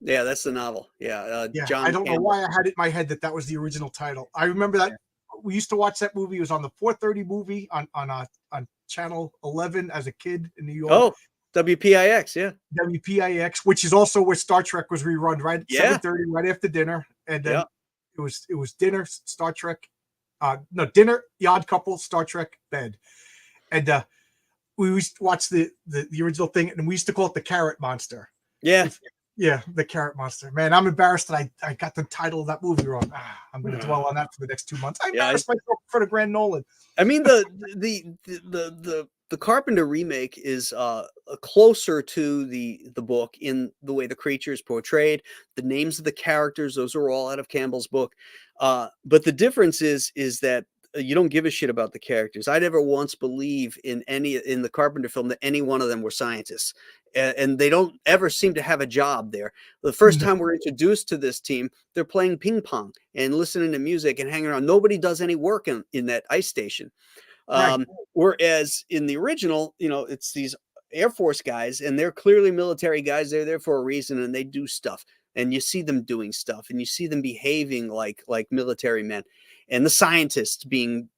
Yeah, that's the novel. Yeah. John I don't Campbell. know why I had it in my head that was the original title. I remember that we used to watch that movie. It was on the 4:30 movie on Channel 11 as a kid in New York. Oh, WPIX, yeah. WPIX, which is also where Star Trek was rerun, right? Yeah. 7:30, right after dinner. And then it was dinner, Star Trek. Dinner, The Odd Couple, Star Trek, bed. And we used to watch the original Thing, and we used to call it the Carrot Monster. Yeah. Yeah, the Carrot Monster. Man, I'm embarrassed that I got the title of that movie wrong. I'm going to dwell on that for the next 2 months. I embarrassed myself for the Grand Nolan. I mean, the Carpenter remake is closer to the book in the way the creature is portrayed, the names of the characters; those are all out of Campbell's book. But the difference is that you don't give a shit about the characters. I never once believe in the Carpenter film that any one of them were scientists, and they don't ever seem to have a job there. The first time we're introduced to this team, they're playing ping pong and listening to music and hanging around. Nobody does any work in that ice station. Whereas in the original, it's these Air Force guys, and they're clearly military guys. They're there for a reason, and they do stuff. And you see them doing stuff, and you see them behaving like military men, and the scientists being,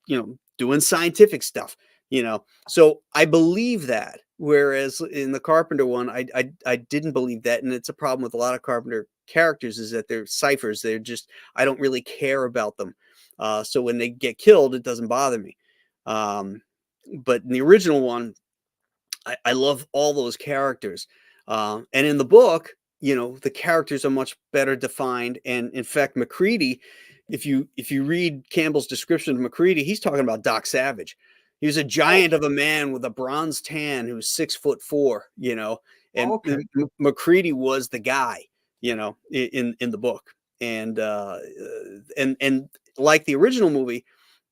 doing scientific stuff, So I believe that. Whereas in the Carpenter one, I didn't believe that. And it's a problem with a lot of Carpenter characters, is that they're ciphers. They're just, I don't really care about them. So when they get killed, it doesn't bother me. But in the original one, I love all those characters. And in the book, the characters are much better defined. And in fact, MacReady, if you read Campbell's description of MacReady, he's talking about Doc Savage. He was a giant of a man with a bronze tan who was 6'4", and MacReady was the guy, in the book. And like the original movie,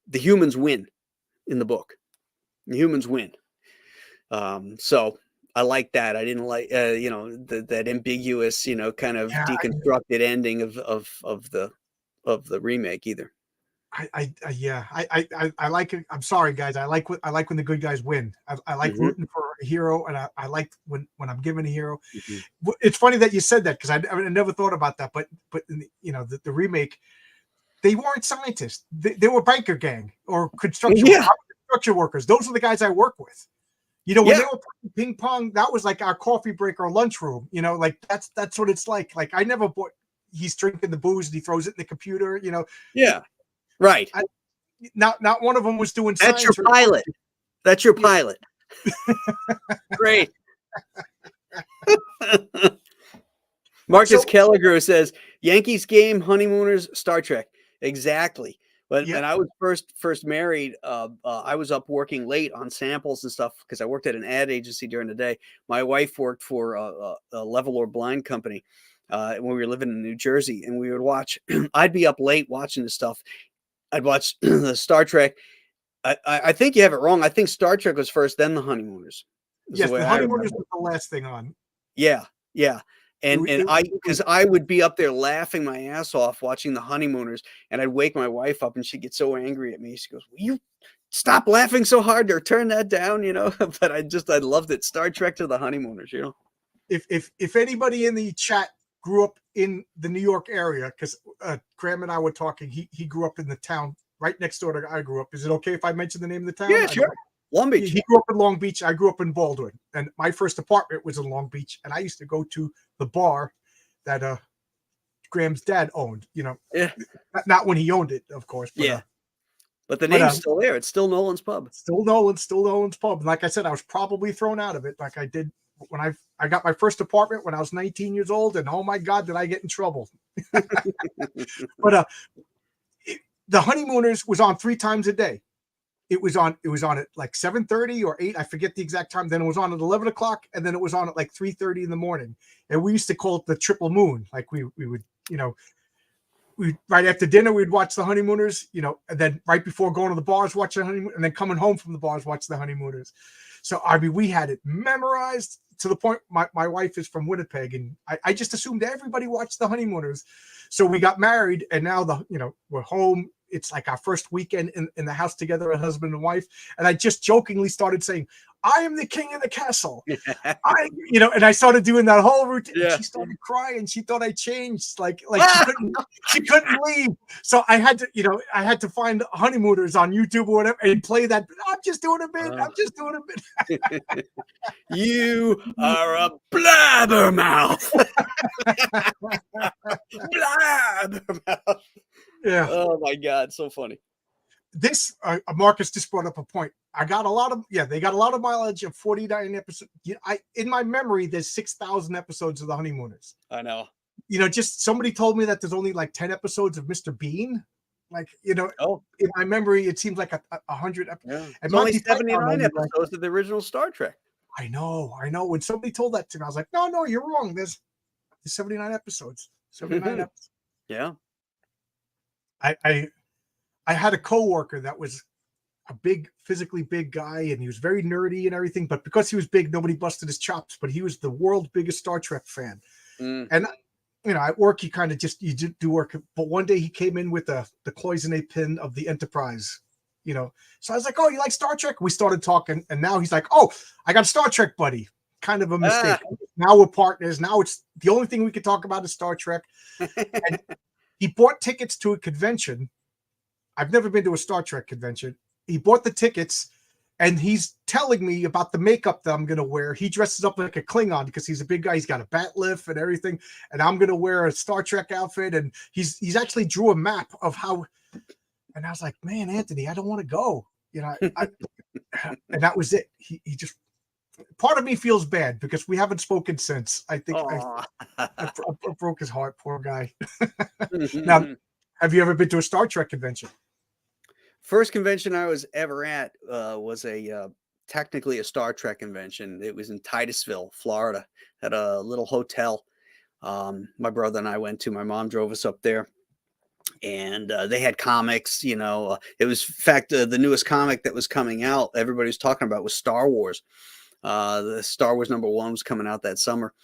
the humans win in the book. The humans win. So I like that. I didn't like, that ambiguous, kind of deconstructed ending of the remake either. I like it. I'm sorry, guys. I like when the good guys win. I like rooting for a hero, and I like when I'm given a hero. It's funny that you said that, because I never thought about that. But in the remake, they weren't scientists. They were biker gang or construction workers. Those are the guys I work with. When they were playing ping pong, that was like our coffee break or lunchroom. Like that's what it's like. Like, I never bought. He's drinking the booze and he throws it in the computer. Yeah. Right. Not one of them was doing That's science. Your pilot. That's your pilot. Great. Marcus Kelliger says, Yankees game, honeymooners, Star Trek. Exactly. But Yeah. when I was first married, I was up working late on samples and stuff because I worked at an ad agency during the day. My wife worked for a level or blind company when we were living in New Jersey, and we would watch. I'd be up late watching this stuff. I'd watch the Star Trek. I think you have it wrong. I think Star Trek was first, then the Honeymooners. Is the Yes, way the I Honeymooners remember. was the last thing on. Yeah, yeah. And I It was because I would be up there laughing my ass off watching the Honeymooners, and I'd wake my wife up, and she'd get so angry at me. She goes, "Will you stop laughing so hard or turn that down?" You know. But I loved it. Star Trek to the Honeymooners. You know. if anybody in the chat grew up in the New York area, because Graham and I were talking, he grew up in the town right next door to I grew up. Is it okay if I mention the name of the town? Yeah, sure. Long Beach. He grew up in Long Beach. I grew up in Baldwin, and my first apartment was in Long Beach. And I used to go to the bar that Graham's dad owned. You know, Yeah, not when he owned it, of course. But, yeah. But the name's still there. It's still Nolan's Pub. Still Nolan's Pub. And like I said, I was probably thrown out of it, like I did when I got my first apartment when I was 19 years old. And oh my God, did I get in trouble? But the Honeymooners was on 3 times a day. It was on at like 7:30 or 8. I forget the exact time. Then it was on at 11 o'clock, and then it was on at like 3:30 in the morning. And we used to call it the triple moon. Like we would, you know, we right after dinner we'd watch the Honeymooners, you know, and then right before going to the bars watch the Honeymooners, and then coming home from the bars watch the Honeymooners. So I mean, we had it memorized to the point. My wife is from Winnipeg, and I just assumed everybody watched the Honeymooners. So we got married, and now we're home. It's like our first weekend in the house together, a husband and wife. And I just jokingly started saying, "I am the king of the castle." And I started doing that whole routine. Yeah. And she started crying. She thought I changed. Like she couldn't leave. So I had to find Honeymooners on YouTube or whatever and play that. I'm just doing a bit. I'm just doing a bit. You are a blabbermouth. Blabbermouth. Yeah. Oh my God, so funny. This Marcus just brought up a point. They got a lot of mileage of 49 episodes. In my memory, there's 6,000 episodes of the Honeymooners. I know. Just somebody told me that there's only like 10 episodes of Mr. Bean. Like, in my memory, it seems like 100. Yeah. It's only 79 episodes of the original Star Trek. I know. When somebody told that to me, I was like, no, you're wrong. There's 79 episodes. 79 episodes. Yeah. I had a coworker that was a physically big guy, and he was very nerdy and everything. But because he was big, nobody busted his chops. But he was the world's biggest Star Trek fan. And at work, you do work. But one day he came in with the cloisonne pin of the Enterprise. So I was like, "Oh, you like Star Trek?" We started talking, and now he's like, "Oh, I got a Star Trek buddy." Kind of a mistake. Now we're partners. Now it's the only thing we can talk about is Star Trek. And he bought tickets to a convention. I've never been to a Star Trek convention. He bought the tickets, and he's telling me about the makeup that I'm going to wear. He dresses up like a Klingon because he's a big guy. He's got a bat lift and everything. And I'm going to wear a Star Trek outfit. And he's actually drew a map of how. And I was like, "Man, Anthony, I don't want to go." And that was it. He just. Part of me feels bad because we haven't spoken since. I think I broke his heart. Poor guy. Now, have you ever been to a Star Trek convention? First convention I was ever at was technically a Star Trek convention. It was in Titusville, Florida, at a little hotel. My brother and I went to. My mom drove us up there, and they had comics. It was, in fact, the newest comic that was coming out. Everybody was talking about was Star Wars. The Star Wars #1 was coming out that summer,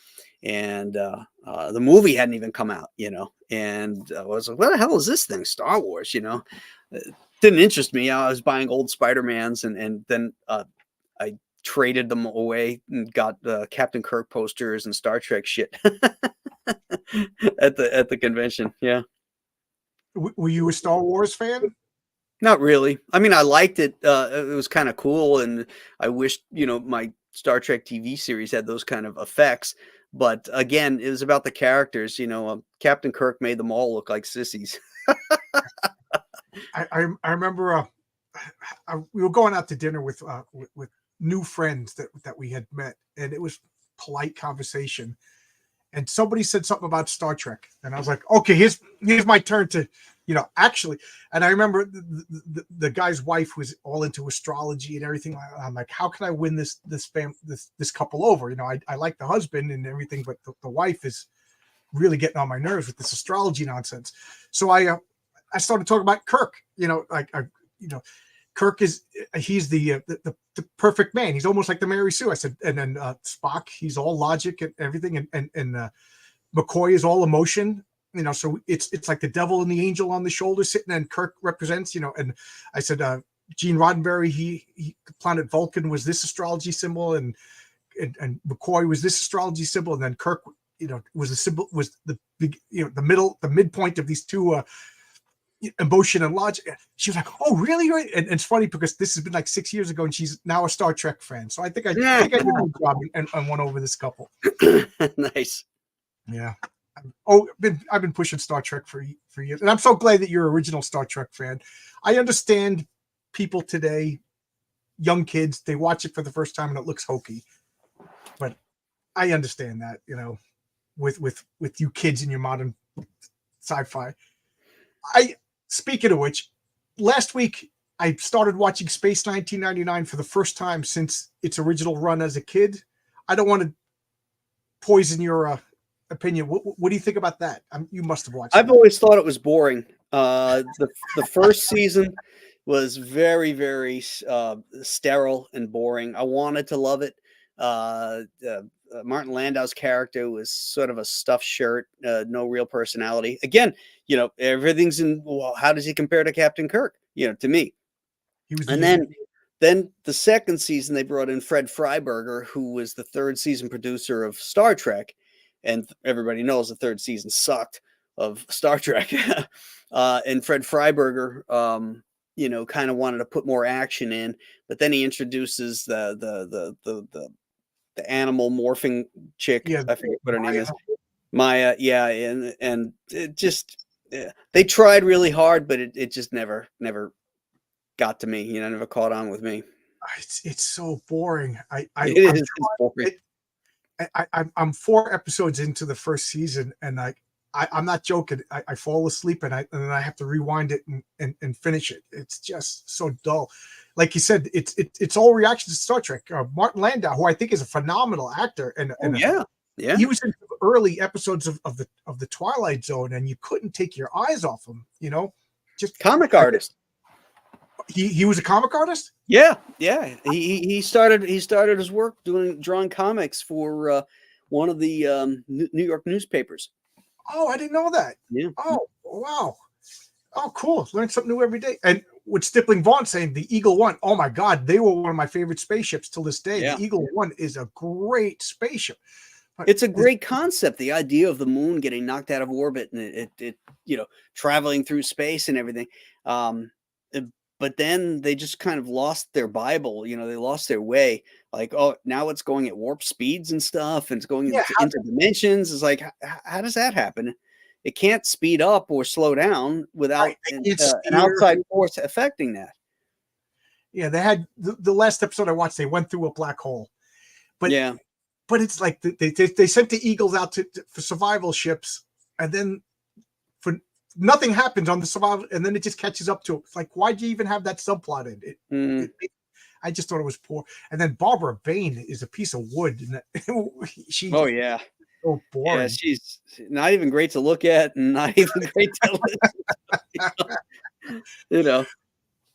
and the movie hadn't even come out, and I was like, "What the hell is this thing, Star Wars?" It didn't interest me. I was buying old Spider-Mans, and then I traded them away and got Captain Kirk posters and Star Trek shit at the convention. Yeah. Were you a Star Wars fan? Not really. I mean, I liked it. It was kind of cool, and I wished, my Star Trek TV series had those kind of effects. But again, it was about the characters. Captain Kirk made them all look like sissies. I remember we were going out to dinner with new friends that we had met, and it was polite conversation. And somebody said something about Star Trek, and I was like, "Okay, here's my turn to actually, and I remember the guy's wife was all into astrology and everything. I'm like, how can I win this couple over? I like the husband and everything, but the wife is really getting on my nerves with this astrology nonsense. So I started talking about Kirk. Kirk he's the perfect man. He's almost like the Mary Sue. I said, and then Spock, he's all logic and everything, and McCoy is all emotion. So it's like the devil and the angel on the shoulder sitting, and Kirk represents, and I said, Gene Roddenberry, he planet Vulcan was this astrology symbol, and McCoy was this astrology symbol, and then Kirk, was the symbol, was the big, the midpoint of these two emotion and logic. She was like, "Oh, really?" Right? And it's funny because this has been like 6 years ago, and she's now a Star Trek fan. So I think I did a good job and won over this couple. Nice. Yeah. I've been pushing Star Trek for years, and I'm so glad that you're an original Star Trek fan. I understand people today, young kids, they watch it for the first time and it looks hokey, but I understand that, with you kids in your modern sci-fi. Speaking of which, last week I started watching Space 1999 for the first time since its original run as a kid. I don't want to poison your opinion. What do you think about that? You must have watched. I've always thought it was boring. The first season was very, very sterile and boring. I wanted to love it. Martin Landau's character was sort of a stuffed shirt, no real personality. Again, everything's in. Well, how does he compare to Captain Kirk? To me. He was, then the second season they brought in Fred Freiberger, who was the third season producer of Star Trek, and everybody knows the third season sucked of Star Trek. And Fred Freiberger, kind of wanted to put more action in, but then he introduces the animal morphing chick. Yeah, I forget what her name is. Maya. Yeah. And it just, they tried really hard, but it just never got to me, never caught on with me. It's so boring. It is boring. I'm 4 episodes into the first season, and I'm not joking. I fall asleep and then I have to rewind it and finish it. It's just so dull. Like you said, it's all reactions to Star Trek. Martin Landau, who I think is a phenomenal actor, and yeah, he was in early episodes of the Twilight Zone, and you couldn't take your eyes off him. Just comic artist. He was a comic artist. Yeah. He started his work drawing comics for one of the New York newspapers. Oh, I didn't know that. Yeah. Oh, wow. Oh, cool. Learn something new every day. And with Stippling Vaughn saying the Eagle One, oh my God, they were one of my favorite spaceships till this day. Yeah. The Eagle One is a great spaceship. But it's a great concept. The idea of the moon getting knocked out of orbit and it traveling through space and everything. But then they just kind of lost their Bible. They lost their way. Like, oh, now it's going at warp speeds and stuff, and it's going into dimensions. It's like, how does that happen? It can't speed up or slow down without an outside force affecting that. Yeah, they had the last episode I watched. They went through a black hole, but it's like they sent the Eagles out for survival ships, and then nothing happens on the survival, and then it just catches up to it. It's like, why'd you even have that subplot in it? I just thought it was poor. And then Barbara Bain is a piece of wood. And she. Oh yeah. So boring. Yeah, she's not even great to look at, and not even great to listen.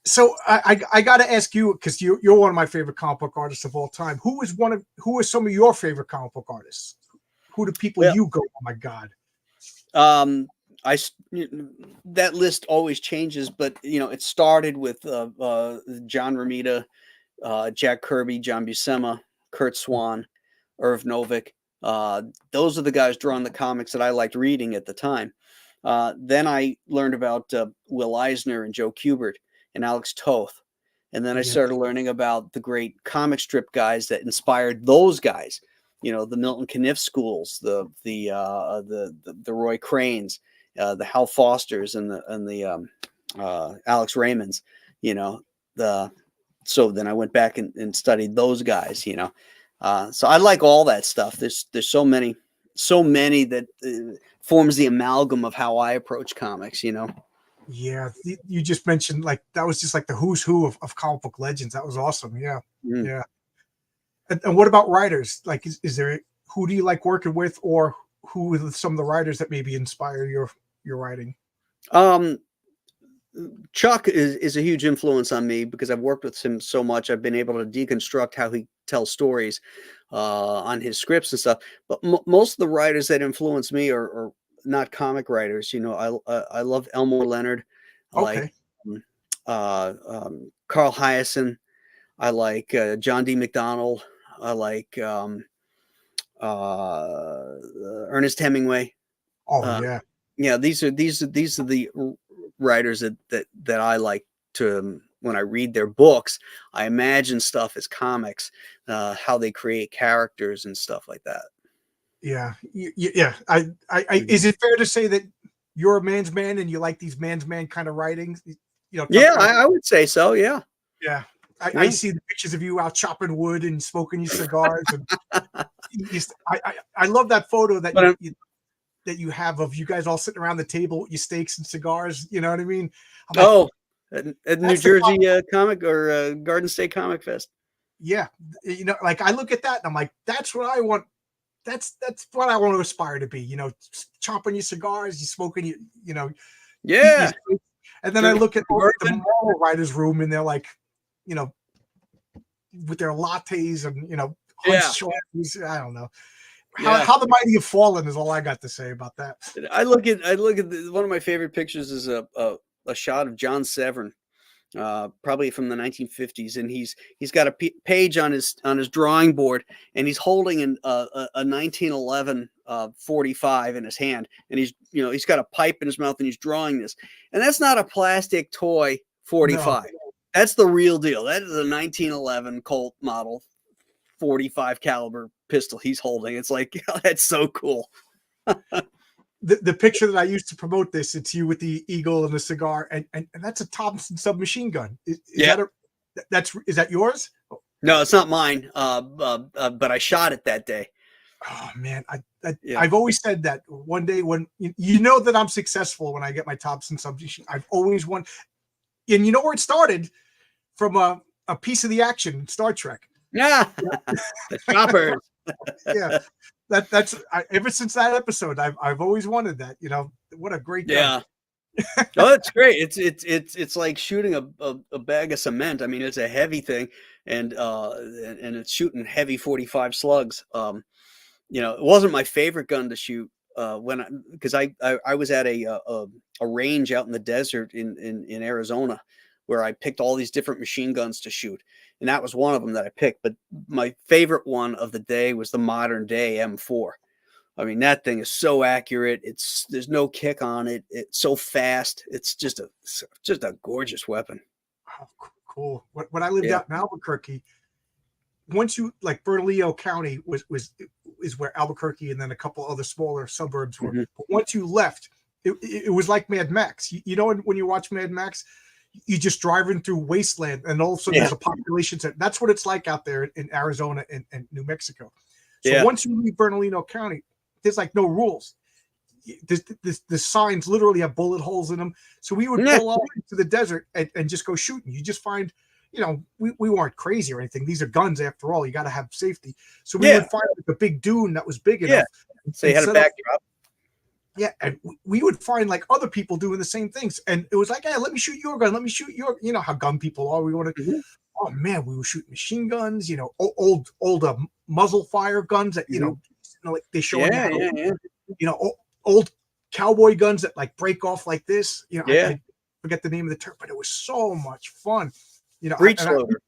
So I got to ask you, because you're one of my favorite comic book artists of all time. Who are some of your favorite comic book artists? Who do people you go? Oh my God. That list always changes, but it started with John Romita, Jack Kirby, John Buscema, Kurt Swan, Irv Novick. Those are the guys drawing the comics that I liked reading at the time. Then I learned about Will Eisner and Joe Kubert and Alex Toth. And then I started learning about the great comic strip guys that inspired those guys. The Milton Caniff schools, the Roy Cranes, the Hal Fosters, and the Alex Raymonds. So then I went back and studied those guys. So I like all that stuff. There's so many that forms the amalgam of how I approach comics. Yeah, you just mentioned like that was just like the who's who of comic book legends. That was awesome. Yeah, Mm. yeah. And what about writers? Like, is there who do you like working with, or who are some of the writers that maybe inspire your writing? Um, Chuck is a huge influence on me because I've worked with him so much. I've been able to deconstruct how he tells stories on his scripts and stuff. But most of the writers that influence me are not comic writers. You know, I love Elmore Leonard. I like Okay. um, Carl Hyacin. I like John D. McDonald. I like Ernest Hemingway. Oh Uh, yeah, yeah, these are the writers that I like to when I read their books. I imagine stuff as comics, how they create characters and stuff like that. yeah, yeah. Is it fair to say that you're a man's man and you like these man's man kind of writings? Yeah, I would say so. Yeah, Yeah. I yeah. see the pictures of you out chopping wood and smoking your cigars, and I love that photo that But that you have of you guys all sitting around the table with your steaks and cigars. You know what I mean? I'm like, oh, at New that's the Jersey Comic or Garden State Comic Fest. yeah. Like I look at that and I'm like, that's what I want. That's what I want to aspire to be. Chomping your cigars, you smoking, eating Yeah, your, and then I drinking look at the bourbon. Marvel writers' room, and they're like, you know, with their lattes and Yeah, hunched shoulders. I don't know yeah. how the mighty have fallen is all I got to say about that. I look at one of my favorite pictures is a shot of John Severn, probably from the 1950s, and he's got a page on his drawing board, and he's holding a 1911 45 in his hand, and he's got a pipe in his mouth, and he's drawing this, and that's not a plastic toy No, 45. That's the real deal. That is a 1911 Colt model 45 caliber pistol he's holding. It's like that's so cool. the picture that I used to promote this, it's you with the eagle and the cigar, and that's a Thompson submachine gun. Is Yeah. that is that yours? No, it's not mine. But I shot it that day. Oh man, Yeah. I've always said that one day when you know that I'm successful when I get my Thompson submachine. I've always won, and you know where it started from a piece of the action Star Trek. Yeah. The choppers. Yeah, that's ever since that episode, I've always wanted that. What a great gun. Yeah. Oh, it's great. It's like shooting a bag of cement. I mean, it's a heavy thing, and it's shooting heavy 45 slugs. It wasn't my favorite gun to shoot because I was at a range out in the desert in Arizona where I picked all these different machine guns to shoot, and that was one of them that I picked. But my favorite one of the day was the modern day M4. I mean, that thing is so accurate. There's no kick on it. It's so fast. It's just a gorgeous weapon. Oh, cool. When I lived Yeah. out in Albuquerque, once you like Bernalillo County is where Albuquerque and then a couple other smaller suburbs were. Mhm. But once you left, it was like Mad Max. When you watch Mad Max, you just driving through wasteland, and all of a sudden there's a population center. That's what it's like out there in Arizona and New Mexico. So Yeah. once you leave Bernalillo County, there's like no rules. The signs literally have bullet holes in them. So we would pull out into the desert and just go shooting. You just find, we weren't crazy or anything. These are guns after all. You got to have safety. So we would find like a big dune that was big enough. So you had a backdrop. Yeah, and we would find like other people doing the same things, and it was like, hey, let me shoot your gun. Let me shoot your. You know how gun people are. We want to. Mhm. Oh man, we were shooting machine guns. Old muzzle fire guns that like they show. Yeah. Old cowboy guns that like break off like this. Yeah. I forget the name of the term, but it was so much fun. Breech loader.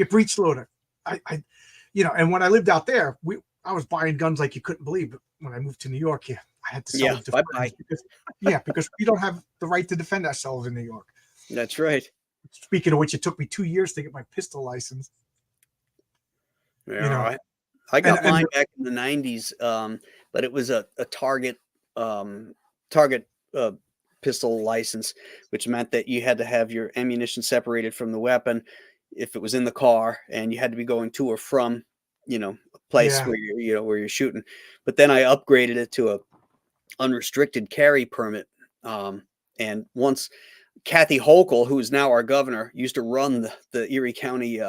Breech loader. And when I lived out there, I was buying guns like you couldn't believe. But when I moved to New York, I had to sell them to friends because we don't have the right to defend ourselves in New York. That's right. Speaking of which, it took me 2 years to get my pistol license. Yeah, I got mine back in the 90s, but it was a target pistol license, which meant that you had to have your ammunition separated from the weapon if it was in the car, and you had to be going to or from, a place where you're shooting. But then I upgraded it to a unrestricted carry permit, And once Kathy Hochul, who is now our governor, used to run the Erie County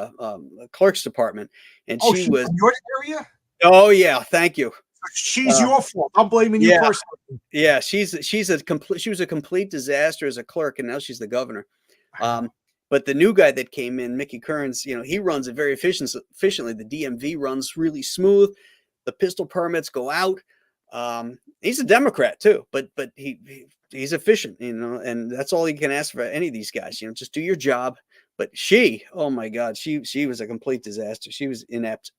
clerk's department, and Oh, she she's was. from your area? Oh yeah, thank you. She's your fault. I'm blaming you Yeah, personally. yeah. She was a complete disaster as a clerk, and now she's the governor. But the new guy that came in, Mickey Kearns, he runs it very efficiently. The DMV runs really smooth. The pistol permits go out. He's a Democrat too, but he's efficient, and that's all you can ask for any of these guys. Just do your job. But oh my God, she was a complete disaster. She was inept.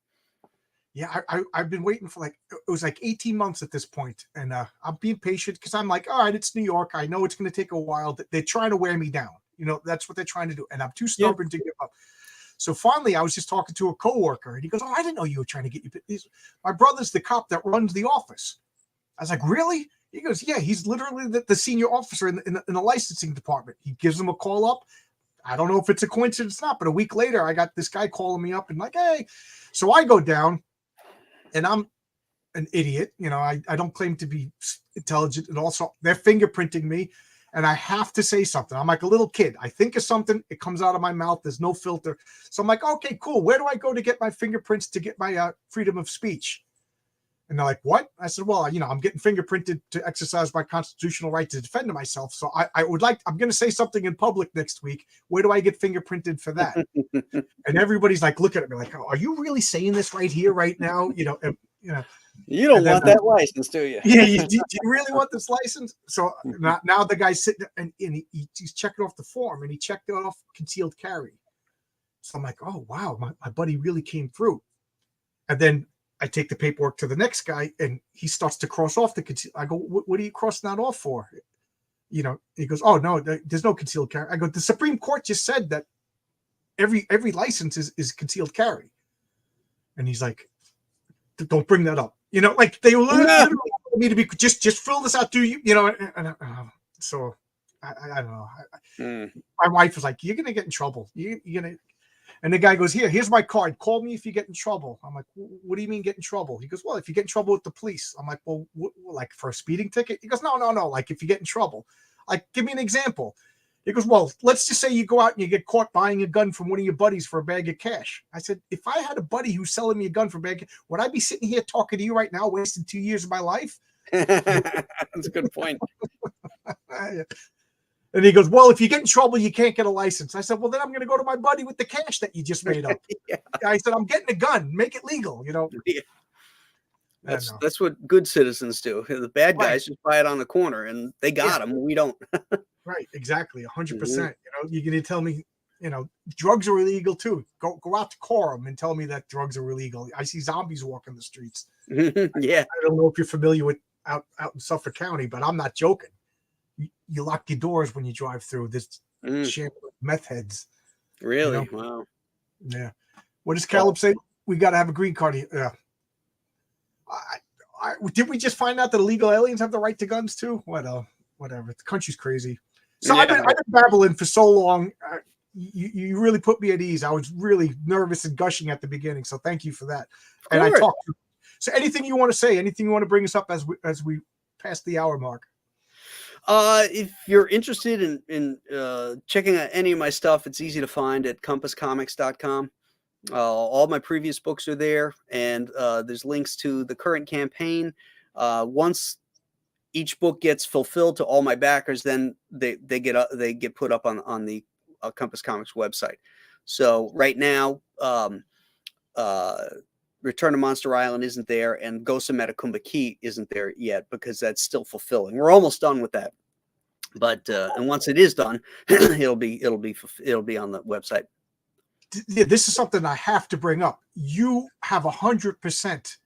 Yeah, I've been waiting for it was like 18 months at this point, and I'm being patient because I'm like, all right, it's New York. I know it's going to take a while. They're trying to wear me down. That's what they're trying to do, and I'm too stubborn to give up. So finally, I was just talking to a coworker, and he goes, "Oh, I didn't know you were trying to get you." My brother's the cop that runs the office. I was like, "Really?" He goes, "Yeah, he's literally the senior officer in the licensing department." He gives them a call up. I don't know if it's a coincidence or not, but a week later, I got this guy calling me up and like, "Hey," so I go down. And I'm an idiot. I don't claim to be intelligent. And also, they're fingerprinting me. And I have to say something. I'm like a little kid. I think of something. It comes out of my mouth. There's no filter. So I'm like, okay, cool. Where do I go to get my fingerprints to get my freedom of speech? And they're like, what? I said, well, I'm getting fingerprinted to exercise my constitutional right to defend myself. So I'm going to say something in public next week. Where do I get fingerprinted for that? And everybody's like looking at me like, oh, are you really saying this right here, right now? You don't want that license, do you? Yeah, do you really want this license? So now the guy's sitting and he's checking off the form, and he checked it off concealed carry. So I'm like, oh, wow, my buddy really came through. And then I take the paperwork to the next guy, and he starts to cross off the concealed. I go, what are you crossing that off for? He goes, oh, no, there's no concealed carry. I go, the Supreme Court just said that every license is concealed carry. And he's like, don't bring that up. Like they literally want me to be just fill this out. Do you, so I don't know. My wife was like, you're going to get in trouble. You're going to, and the guy goes, here's my card. Call me if you get in trouble. I'm like, what do you mean get in trouble? He goes, well, if you get in trouble with the police. I'm like, well, like for a speeding ticket? He goes, no. Like if you get in trouble, like, give me an example. He goes, well, let's just say you go out and you get caught buying a gun from one of your buddies for a bag of cash. I said, if I had a buddy who's selling me a gun for a bag, would I be sitting here talking to you right now, wasting 2 years of my life? That's a good point. And he goes, well, if you get in trouble, you can't get a license. I said, well, then I'm going to go to my buddy with the cash that you just made up. Yeah. I said, I'm getting a gun. Make it legal, Yeah. That's what good citizens do. The bad guys just buy it on the corner, and they got them. We don't. Right, exactly, 100%. You're going to tell me, drugs are illegal too. Go out to quorum and tell me that drugs are illegal. I see zombies walking the streets. Yeah, I don't know if you're familiar with out in Suffolk County, but I'm not joking. You lock your doors when you drive through this meth heads. Really? Wow. Yeah. What does Caleb say? We got to have a green card. Yeah. Did we just find out that illegal aliens have the right to guns too? Whatever. The country's crazy. So I've been babbling for so long. You really put me at ease. I was really nervous and gushing at the beginning. So thank you for that. And I talked. So anything you want to say? Anything you want to bring us up as we pass the hour mark? If you're interested in checking out any of my stuff, it's easy to find at compasscomics.com. All my previous books are there, and there's links to the current campaign. Once each book gets fulfilled to all my backers, then they get put up on the Compass Comics website. So right now, Return to Monster Island isn't there, and Ghost of Metakumba Key isn't there yet because that's still fulfilling. We're almost done with that, but and once it is done, it'll be on the website. Yeah, this is something I have to bring up. You have 100%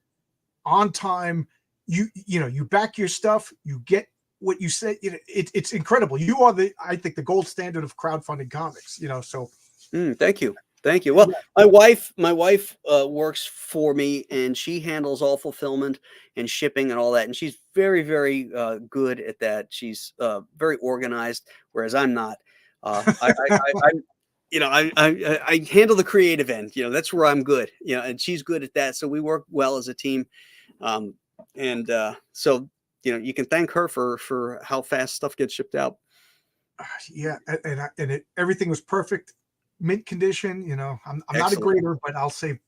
on time. You back your stuff. You get what you say. It's incredible. You are I think the gold standard of crowdfunding comics. So. Thank you. Well, my wife works for me, and she handles all fulfillment and shipping and all that. And she's very, very good at that. She's very organized, whereas I'm not. I handle the creative end. That's where I'm good. And she's good at that. So we work well as a team. So you can thank her for how fast stuff gets shipped out. Yeah, everything was perfect, mint condition. I'm not a Excellent. grader, but I'll say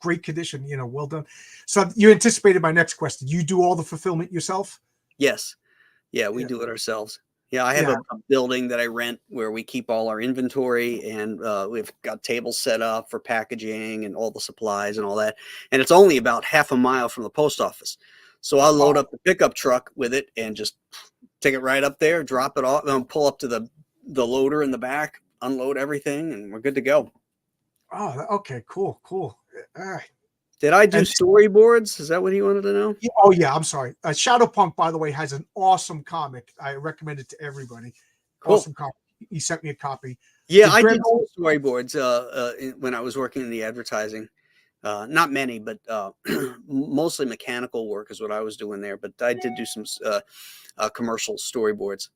great condition. Well done. So you anticipated my next question. You do all the fulfillment yourself? Yes. Yeah, we Yeah, do it ourselves. Yeah, I have yeah. a building that I rent where we keep all our inventory, and we've got tables set up for packaging and all the supplies and all that. And it's only about half a mile from the post office. So I'll load Oh, up the pickup truck with it and just take it right up there, drop it off, and pull up to the loader in the back, unload everything, and we're good to go. oh, okay, cool, cool. All right. Did I do And storyboards? Is that what he wanted to know? yeah, oh yeah, I'm sorry. Shadow Punk, by the way, has an awesome comic. I recommend it to everybody. Cool. Awesome comic. He sent me a copy. Yeah, Did I Graham? did some storyboards when I was working in the advertising. Not many, but mostly mechanical work is what I was doing there. But I did do some commercial storyboards.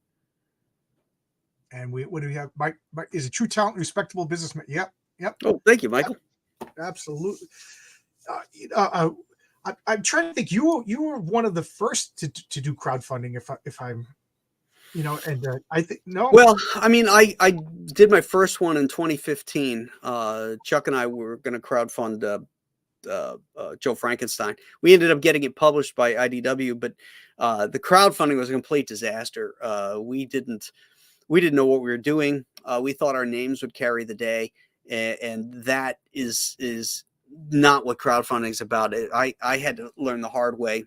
And what do we have? Mike is a true talent, respectable businessman. Yep, yep, Oh, thank you, Michael. absolutely. I'm trying to think. You were one of the first to do crowdfunding, if I'm, and I think no. Well, I mean, I did my first one in 2015. Chuck and I were going to crowdfund Joe Frankenstein. We ended up getting it published by IDW, but the crowdfunding was a complete disaster. We didn't know what we were doing. We thought our names would carry the day, and that is not what crowdfunding is about. I had to learn the hard way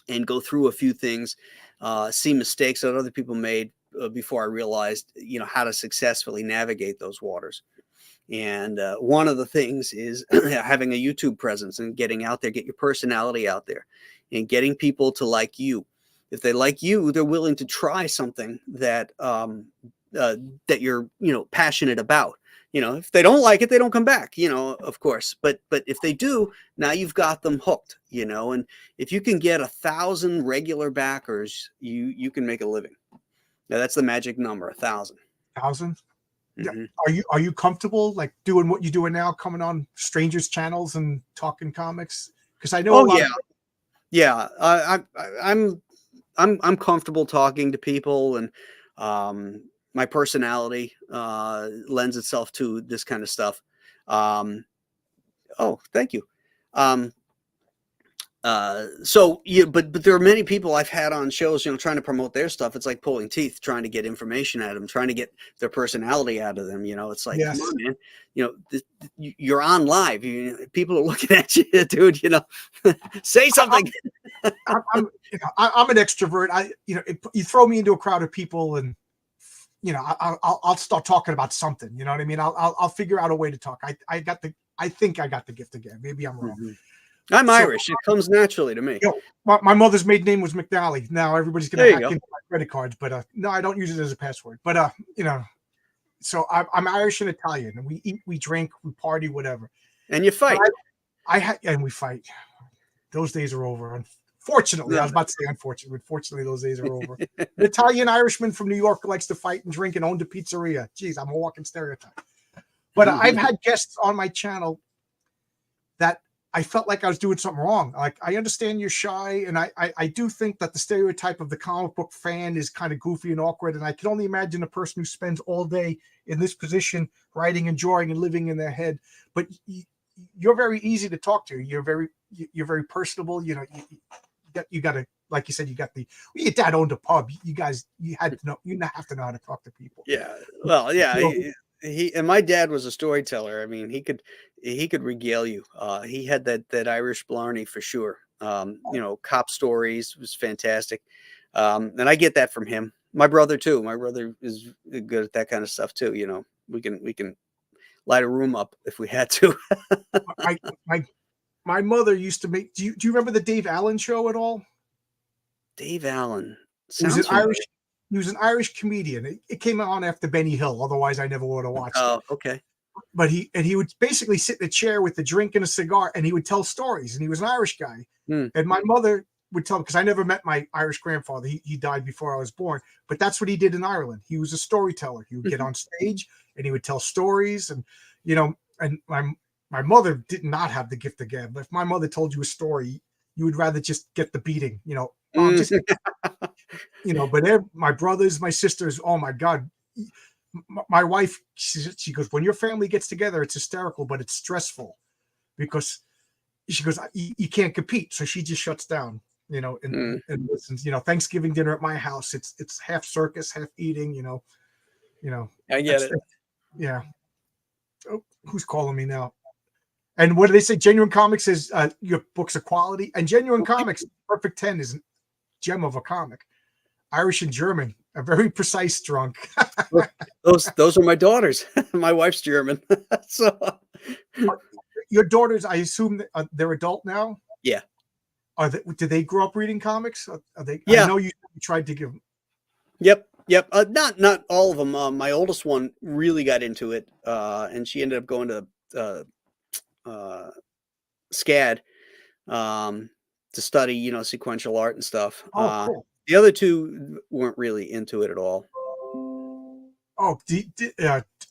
and go through a few things, see mistakes that other people made before I realized, how to successfully navigate those waters. And one of the things is having a YouTube presence and getting out there, get your personality out there, and getting people to like you. If they like you, they're willing to try something that that you're passionate about. If they don't like it, they don't come back. Of course. But if they do, now you've got them hooked. And if you can get 1,000 regular backers, you can make a living. Now that's the magic number, 1,000. 1,000. Yeah. Mm-hmm. Are you comfortable like doing what you're doing now, coming on strangers' channels and talking comics? Because I know a lot. Yeah. I'm comfortable talking to people, and my personality lends itself to this kind of stuff. Oh, thank you. So yeah, but there are many people I've had on shows, trying to promote their stuff. It's like pulling teeth, trying to get information out of them, trying to get their personality out of them. It's like, Yes. come on, man. You're on live. People are looking at you, dude. Say something. I'm an extrovert. You throw me into a crowd of people, and I'll start talking about something. You know what I mean? I'll figure out a way to talk. I think I got the gift again. Maybe I'm wrong. Mm-hmm. I'm Irish. It comes naturally to me. My mother's maiden name was McNally. Now everybody's gonna hack into my credit cards, but no, I don't use it as a password. But so I'm Irish and Italian, and we eat, we drink, we party, whatever. And you fight. And we fight. Those days are over. Unfortunately, I was about to say unfortunately. Fortunately, those days are over. An Italian Irishman from New York who likes to fight and drink and owned a pizzeria. Jeez, I'm a walking stereotype. But I've had guests on my channel that I felt like I was doing something wrong. Like, I understand you're shy, and I do think that the stereotype of the comic book fan is kind of goofy and awkward, and I can only imagine a person who spends all day in this position, writing and drawing and living in their head. But you're very easy to talk to. You're very personable. You got to, like you said, your dad owned a pub. You have to know how to talk to people. Yeah. Well, yeah. He and my dad was a storyteller. I mean, he could regale you. He had that Irish blarney for sure. Cop stories was fantastic. And I get that from him. My brother too. My brother is good at that kind of stuff too. We can light a room up if we had to. My mother used to make. Do you remember the Dave Allen show at all? Dave Allen. He was an Irish comedian. It came on after Benny Hill. Otherwise, I never would have watched it. Oh, okay. But he would basically sit in a chair with a drink and a cigar, and he would tell stories. And he was an Irish guy. And my mother would tell, because I never met my Irish grandfather. He died before I was born. But that's what he did in Ireland. He was a storyteller. He would get on stage and he would tell stories. And and my mother did not have the gift of gab. But if my mother told you a story, you would rather just get the beating. Mom, Mm. just, but my brothers, my sisters, oh my God. My wife, she goes, when your family gets together, it's hysterical, but it's stressful because she goes, you can't compete. So she just shuts down, and listens, Thanksgiving dinner at my house. It's half circus, half eating, I get it. Yeah. Oh, who's calling me now? And what do they say? Genuine Comics is your books are quality, and Genuine Comics, Perfect 10 is a gem of a comic. Irish and German, a very precise drunk. Those are my daughters. My wife's German. So Your daughters, I assume they're adult now. yeah. Did they grow up reading comics? Are they? Yeah. I know you tried to give them. Yep. Not all of them. My oldest one really got into it, and she ended up going to SCAD to study, sequential art and stuff. Oh, cool. The other two weren't really into it at all. Oh,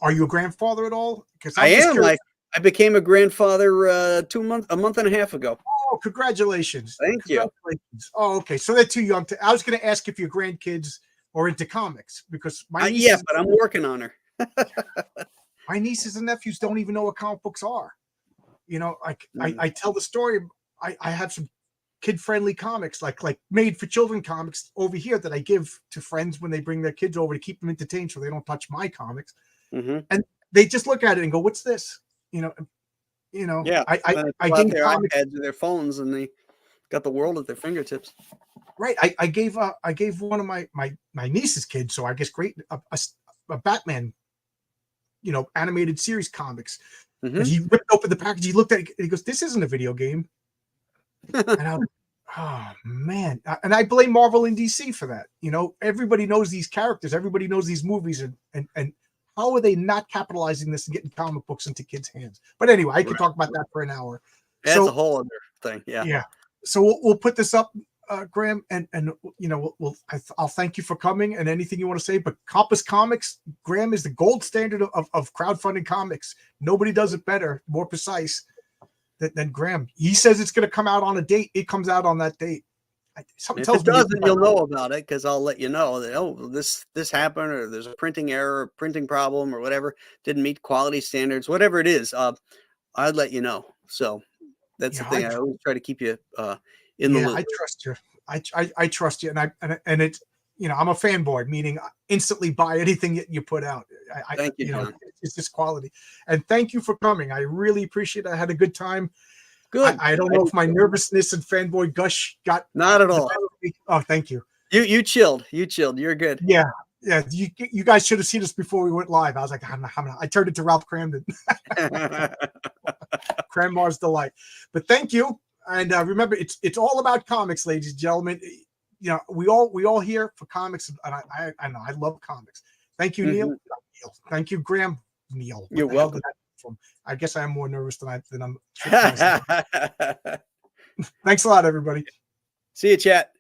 are you a grandfather at all? Because I I'm just am. curious. I became a grandfather a month and a half ago. Oh, congratulations! Thank you. Congratulations. Oh, okay. So they're too young to. I was going to ask if your grandkids are into comics because my nieces, Yeah, but I'm working on her. my nieces and nephews don't even know what comic books are. I tell the story. I have some kid-friendly comics, like made for children comics over here that I give to friends when they bring their kids over to keep them entertained, so they don't touch my comics. And they just look at it and go, "What's this?" Yeah. I gave their comics iPads and their phones, and they got the world at their fingertips. Right. I gave one of my niece's kids, so I guess great a Batman, animated series comics. And he ripped open the package. He looked at it. And he goes, "This isn't a video game." And I was like, "Oh man!" And I blame Marvel and DC for that. Everybody knows these characters. Everybody knows these movies, and how are they not capitalizing this and getting comic books into kids' hands? But anyway, I could talk about that for an hour. That's a whole other thing. Yeah. Yeah. So we'll put this up, Graham, and I'll thank you for coming and anything you want to say. But Compass Comics, Graham is the gold standard of crowdfunding comics. Nobody does it better, more precise than Graham. He says it's going to come out on a date. It comes out on that date. Something If tells it me doesn't, you'll know about it because I'll let you know that this happened, or there's a printing error, or printing problem, or whatever, didn't meet quality standards, whatever it is. I'd let you know. So that's the thing. I always try to keep you in the loop. I trust you. I trust you, and it's I'm a fanboy, meaning I instantly buy anything that you put out. Thank you, John. It's just quality. And thank you for coming. I really appreciate it. I had a good time. Good. I don't know if my nervousness and fanboy gush got not at all. Oh, thank you. You chilled. You chilled. You're good. Yeah. You guys should have seen us before we went live. I was like, I turned it to Ralph Cramden. Cranmar's delight. But thank you. And remember, it's all about comics, ladies and gentlemen. We all here for comics, and I know I love comics. Thank you, Neil. Thank you, Graham. Neil. You're welcome. I guess I am more nervous than I'm. Thanks a lot, everybody. See you, chat.